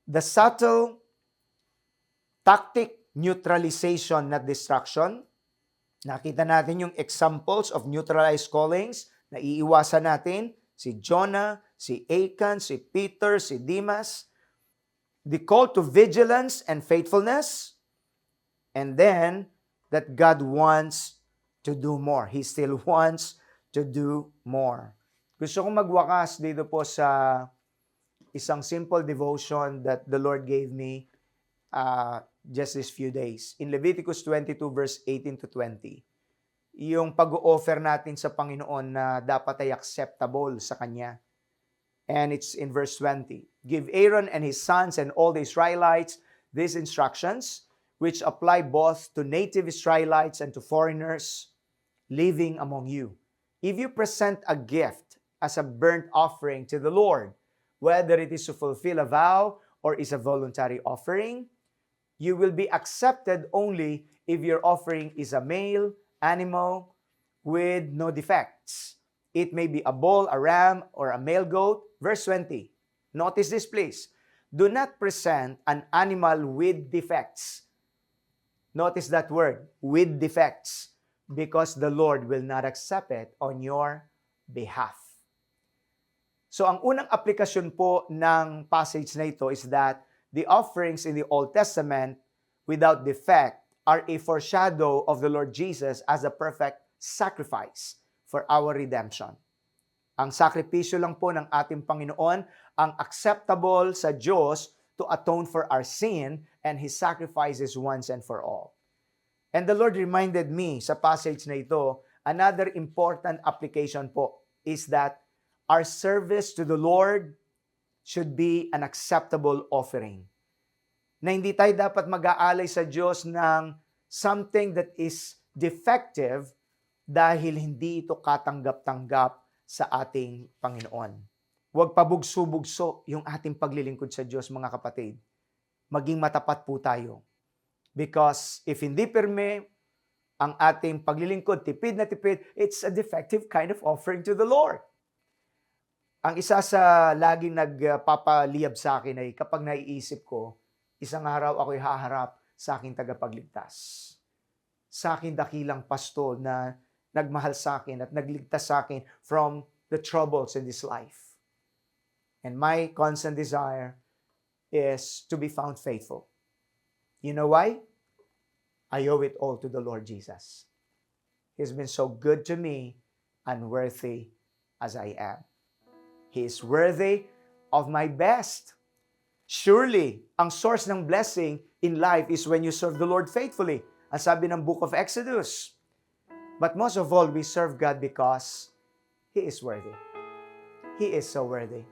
The subtle tactic neutralization, not distraction. Nakita natin yung examples of neutralized callings na iiwasan natin. Si Jonah, si Achan, si Peter, si Demas. The call to vigilance and faithfulness. And then, that God wants to do more. He still wants to do more. Gusto kong magwakas dito po sa isang simple devotion that the Lord gave me just these few days. In Leviticus 22 verse 18 to 20. Yung pag-o-offer natin sa Panginoon na dapat ay acceptable sa Kanya. And it's in verse 20. Give Aaron and his sons and all the Israelites these instructions, which apply both to native Israelites and to foreigners living among you. If you present a gift as a burnt offering to the Lord, whether it is to fulfill a vow or is a voluntary offering, you will be accepted only if your offering is a male animal with no defects. It may be a bull, a ram, or a male goat. Verse 20. Notice this, please. Do not present an animal with defects. Notice that word, with defects, because the Lord will not accept it on your behalf. So ang unang aplikasyon po ng passage na ito is that the offerings in the Old Testament without defect are a foreshadow of the Lord Jesus as a perfect sacrifice for our redemption. Ang sakripisyo lang po ng ating Panginoon ang acceptable sa Diyos to atone for our sin, and His sacrifices once and for all. And the Lord reminded me sa passage na ito, another important application po is that our service to the Lord should be an acceptable offering. Na hindi tayo dapat mag-aalay sa Diyos ng something that is defective dahil hindi ito katanggap-tanggap sa ating Panginoon. Huwag pabugso-bugso yung ating paglilingkod sa Diyos, mga kapatid. Maging matapat po tayo. Because if hindi pirme ang ating paglilingkod, tipid na tipid, it's a defective kind of offering to the Lord. Ang isa sa laging nagpapaliyab sa akin ay kapag naiisip ko, isang araw ako'y haharap sa aking tagapagligtas. Sa aking dakilang pastol na nagmahal sa akin at nagligtas sa akin from the troubles in this life. And my constant desire is to be found faithful. You know why? I owe it all to the Lord Jesus. He's been so good to me, unworthy as I am. He is worthy of my best. Surely, ang source ng blessing in life is when you serve the Lord faithfully. Ang sabi ng book of Exodus. But most of all, we serve God because He is worthy. He is so worthy.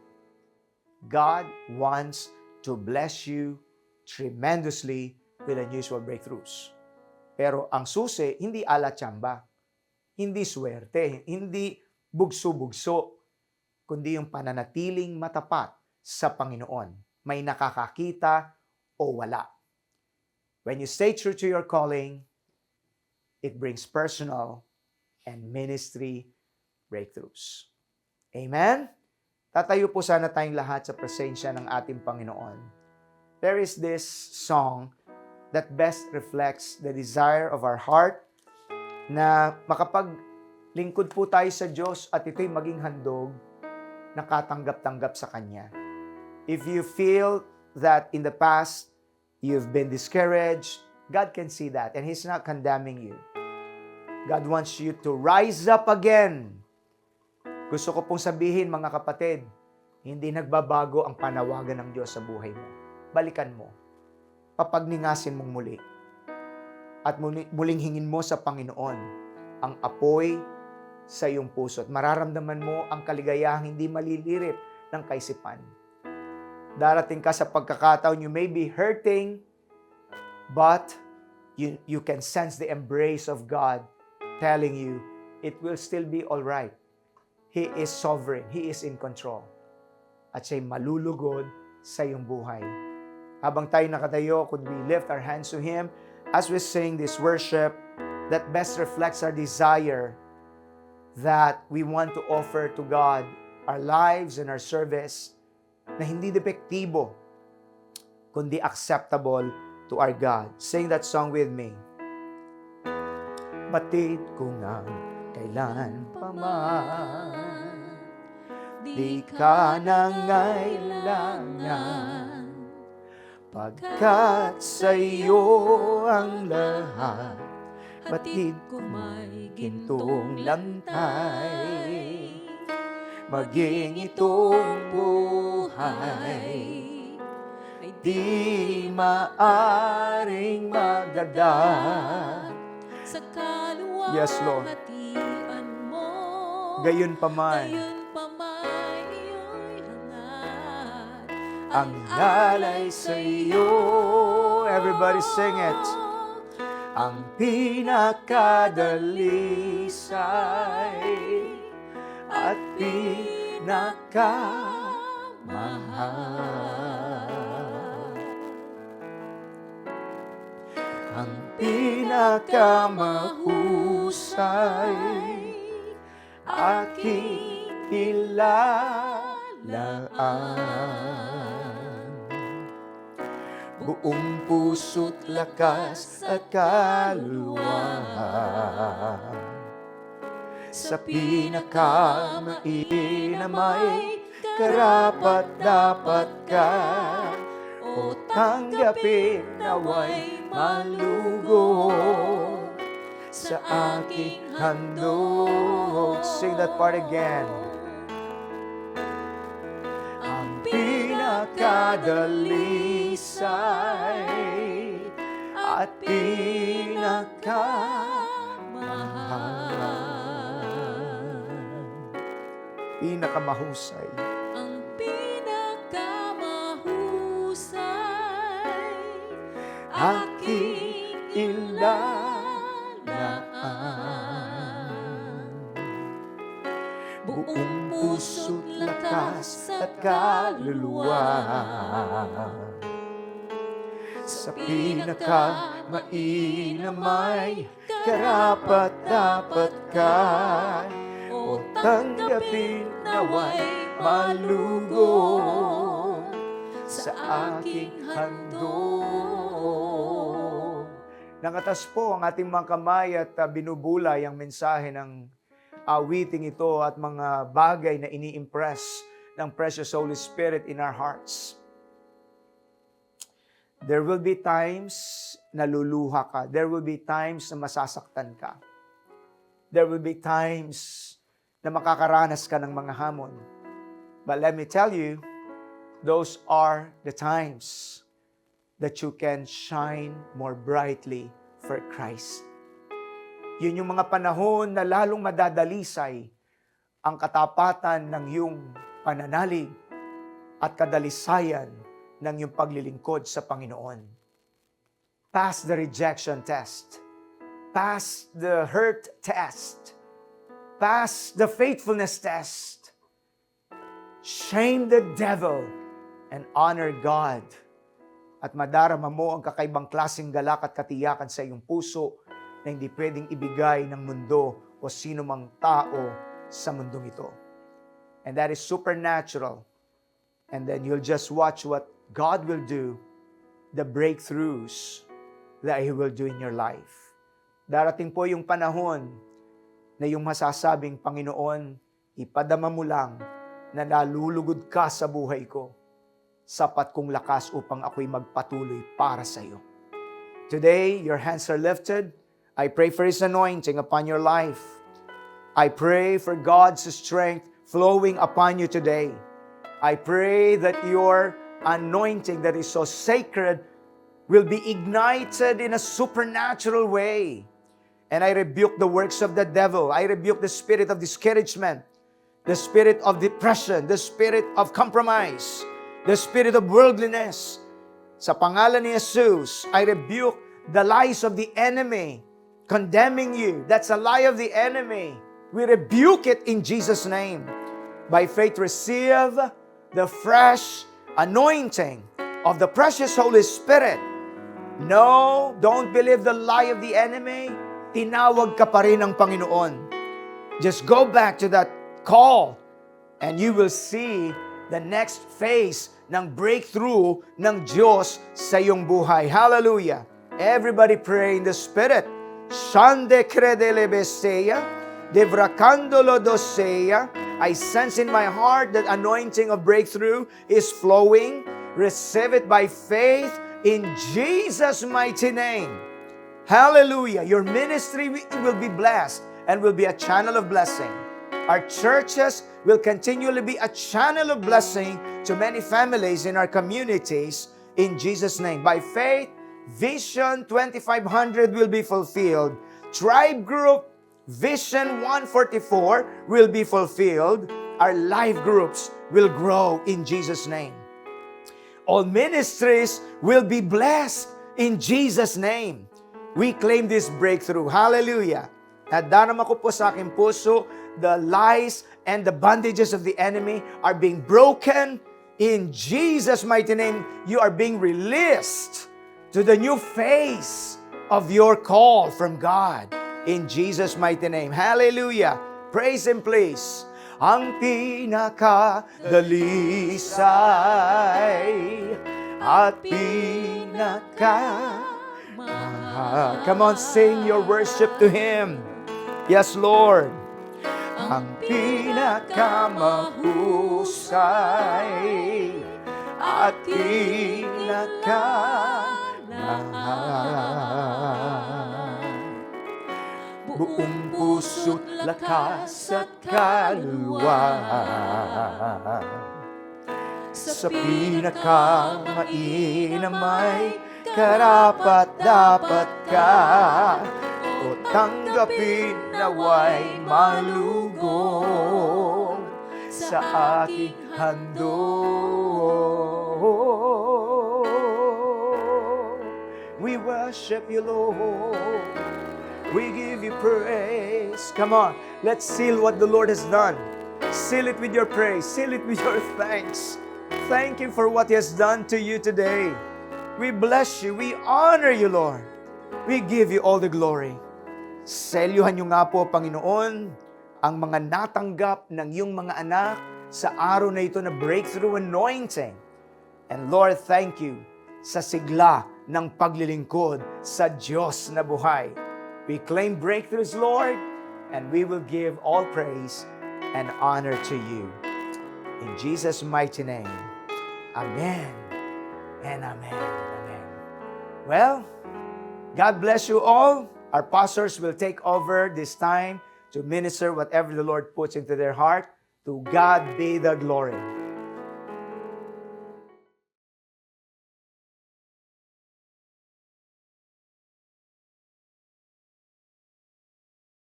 God wants to bless you tremendously with unusual breakthroughs. Pero ang susi, hindi ala-tsamba, hindi swerte, hindi bugso-bugso, kundi yung pananatiling matapat sa Panginoon. May nakakakita o wala. When you stay true to your calling, it brings personal and ministry breakthroughs. Amen? Tatayo po sana tayong lahat sa presensya ng ating Panginoon. There is this song that best reflects the desire of our heart na makapaglingkod po tayo sa Diyos at ito'y maging handog na katanggap-tanggap sa Kanya. If you feel that in the past you've been discouraged, God can see that and He's not condemning you. God wants you to rise up again. Gusto ko pong sabihin, mga kapatid, hindi nagbabago ang panawagan ng Diyos sa buhay mo. Balikan mo. Papagningasin mong muli. At muling hingin mo sa Panginoon ang apoy sa iyong puso. At mararamdaman mo ang kaligayahang hindi malilirit ng kaisipan. Darating ka sa pagkakataon, you may be hurting, but you can sense the embrace of God telling you, it will still be all right. He is sovereign. He is in control. At siya'y malulugod sa iyong buhay. Habang tayo nakatayo, could we lift our hands to Him as we sing this worship that best reflects our desire that we want to offer to God our lives and our service na hindi depektibo, kundi acceptable to our God. Sing that song with me. Batid ko nga kailan pa man, di ka nangailangan, pagkat sa iyo ang lahat, batid ko may gintong lantay, maging itong buhay ay di maaring magagat sa kaluwalhatian Yes, Lord. mo. Gayon pa man, Gayon pa man iyo'y hangat. ang alay sa iyo. Everybody sing it. Ang pinakadalisay at pinakamahal. Ang pinakamahusay aking ilalaan. Buong puso't lakas at kaluluwa, sa pinakamainamay karapat-dapat ka, o tanggapin naway malugod sa aking handog. Sing that part again. Ang pinakadalisay at pinakamahal, pinakamahusay, Ang pinakamahusay aking ilalaan. Buong puso't lakas at kaluluwa, sa pinakamainamay karapat-dapat ka, o tanggapin naway malugod sa aking handog. Nakatas po ang ating mga kamay at binubulay ang mensahe ng awiting ito at mga bagay na ini-impress ng precious Holy Spirit in our hearts. There will be times na luluha ka. There will be times na masasaktan ka. There will be times na makakaranas ka ng mga hamon. But let me tell you, those are the times that you can shine more brightly for Christ. Yun yung mga panahon na lalong madadalisay ang katapatan ng iyong pananalig at kadalisayan ng iyong paglilingkod sa Panginoon. Pass the rejection test. Pass the hurt test. Pass the faithfulness test. Shame the devil and honor God. At madarama mo ang kakaibang klaseng galak at katiyakan sa iyong puso na hindi pwedeng ibigay ng mundo o sino mang tao sa mundong ito. And that is supernatural. And then you'll just watch what God will do, the breakthroughs that He will do in your life. Darating po yung panahon na yung masasabing, Panginoon, ipadama mo lang na nalulugod ka sa buhay ko. Sapat kong lakas upang ako'y magpatuloy para sa iyo. Today, your hands are lifted. I pray for His anointing upon your life. I pray for God's strength flowing upon you today. I pray that your anointing that is so sacred will be ignited in a supernatural way. And I rebuke the works of the devil. I rebuke the spirit of discouragement, the spirit of depression, the spirit of compromise, the spirit of worldliness. Sa pangalan ni Jesus, I rebuke the lies of the enemy condemning you. That's a lie of the enemy. We rebuke it in Jesus' name. By faith, receive the fresh anointing of the precious Holy Spirit. No, don't believe the lie of the enemy. Tinawag ka pa rin ng Panginoon. Just go back to that call and you will see the next phase ng breakthrough ng Diyos sa iyong buhay. Hallelujah! Everybody pray in the Spirit. Shande credele beseya, devracandolo doseya. I sense in my heart that anointing of breakthrough is flowing. Receive it by faith in Jesus' mighty name. Hallelujah! Your ministry will be blessed and will be a channel of blessing. Our churches will continually be a channel of blessing to many families in our communities in Jesus' name. By faith, Vision 2500 will be fulfilled. Tribe Group Vision 144 will be fulfilled. Our life groups will grow in Jesus' name. All ministries will be blessed in Jesus' name. We claim this breakthrough. Hallelujah! At darama ko po sa aking puso, the lies and the bondages of the enemy are being broken. In Jesus' mighty name, you are being released to the new phase of your call from God. In Jesus' mighty name. Hallelujah! Praise Him, please. Ang pinakadalisay at Come on, sing your worship to Him. Yes, Lord. Ang pinakamahusay at buong puso't lakas at kaluluwa. Sa pinakamainam ay karapat-dapat ka o tanggapin nawa'y malugod sa aking handog. We worship you, Lord. We give you praise. Come on, let's seal what the Lord has done. Seal it with your praise. Seal it with your thanks. Thank Him for what He has done to you today. We bless you. We honor you, Lord. We give you all the glory. Selyuhan niyo nga po, Panginoon, ang mga natanggap ng iyong mga anak sa araw na ito na breakthrough anointing. And Lord, thank you sa sigla ng paglilingkod sa Diyos na buhay. We claim breakthroughs, Lord, and we will give all praise and honor to you. In Jesus' mighty name, amen and amen and amen. Well, God bless you all. Our pastors will take over this time to minister whatever the Lord puts into their heart. To God be the glory.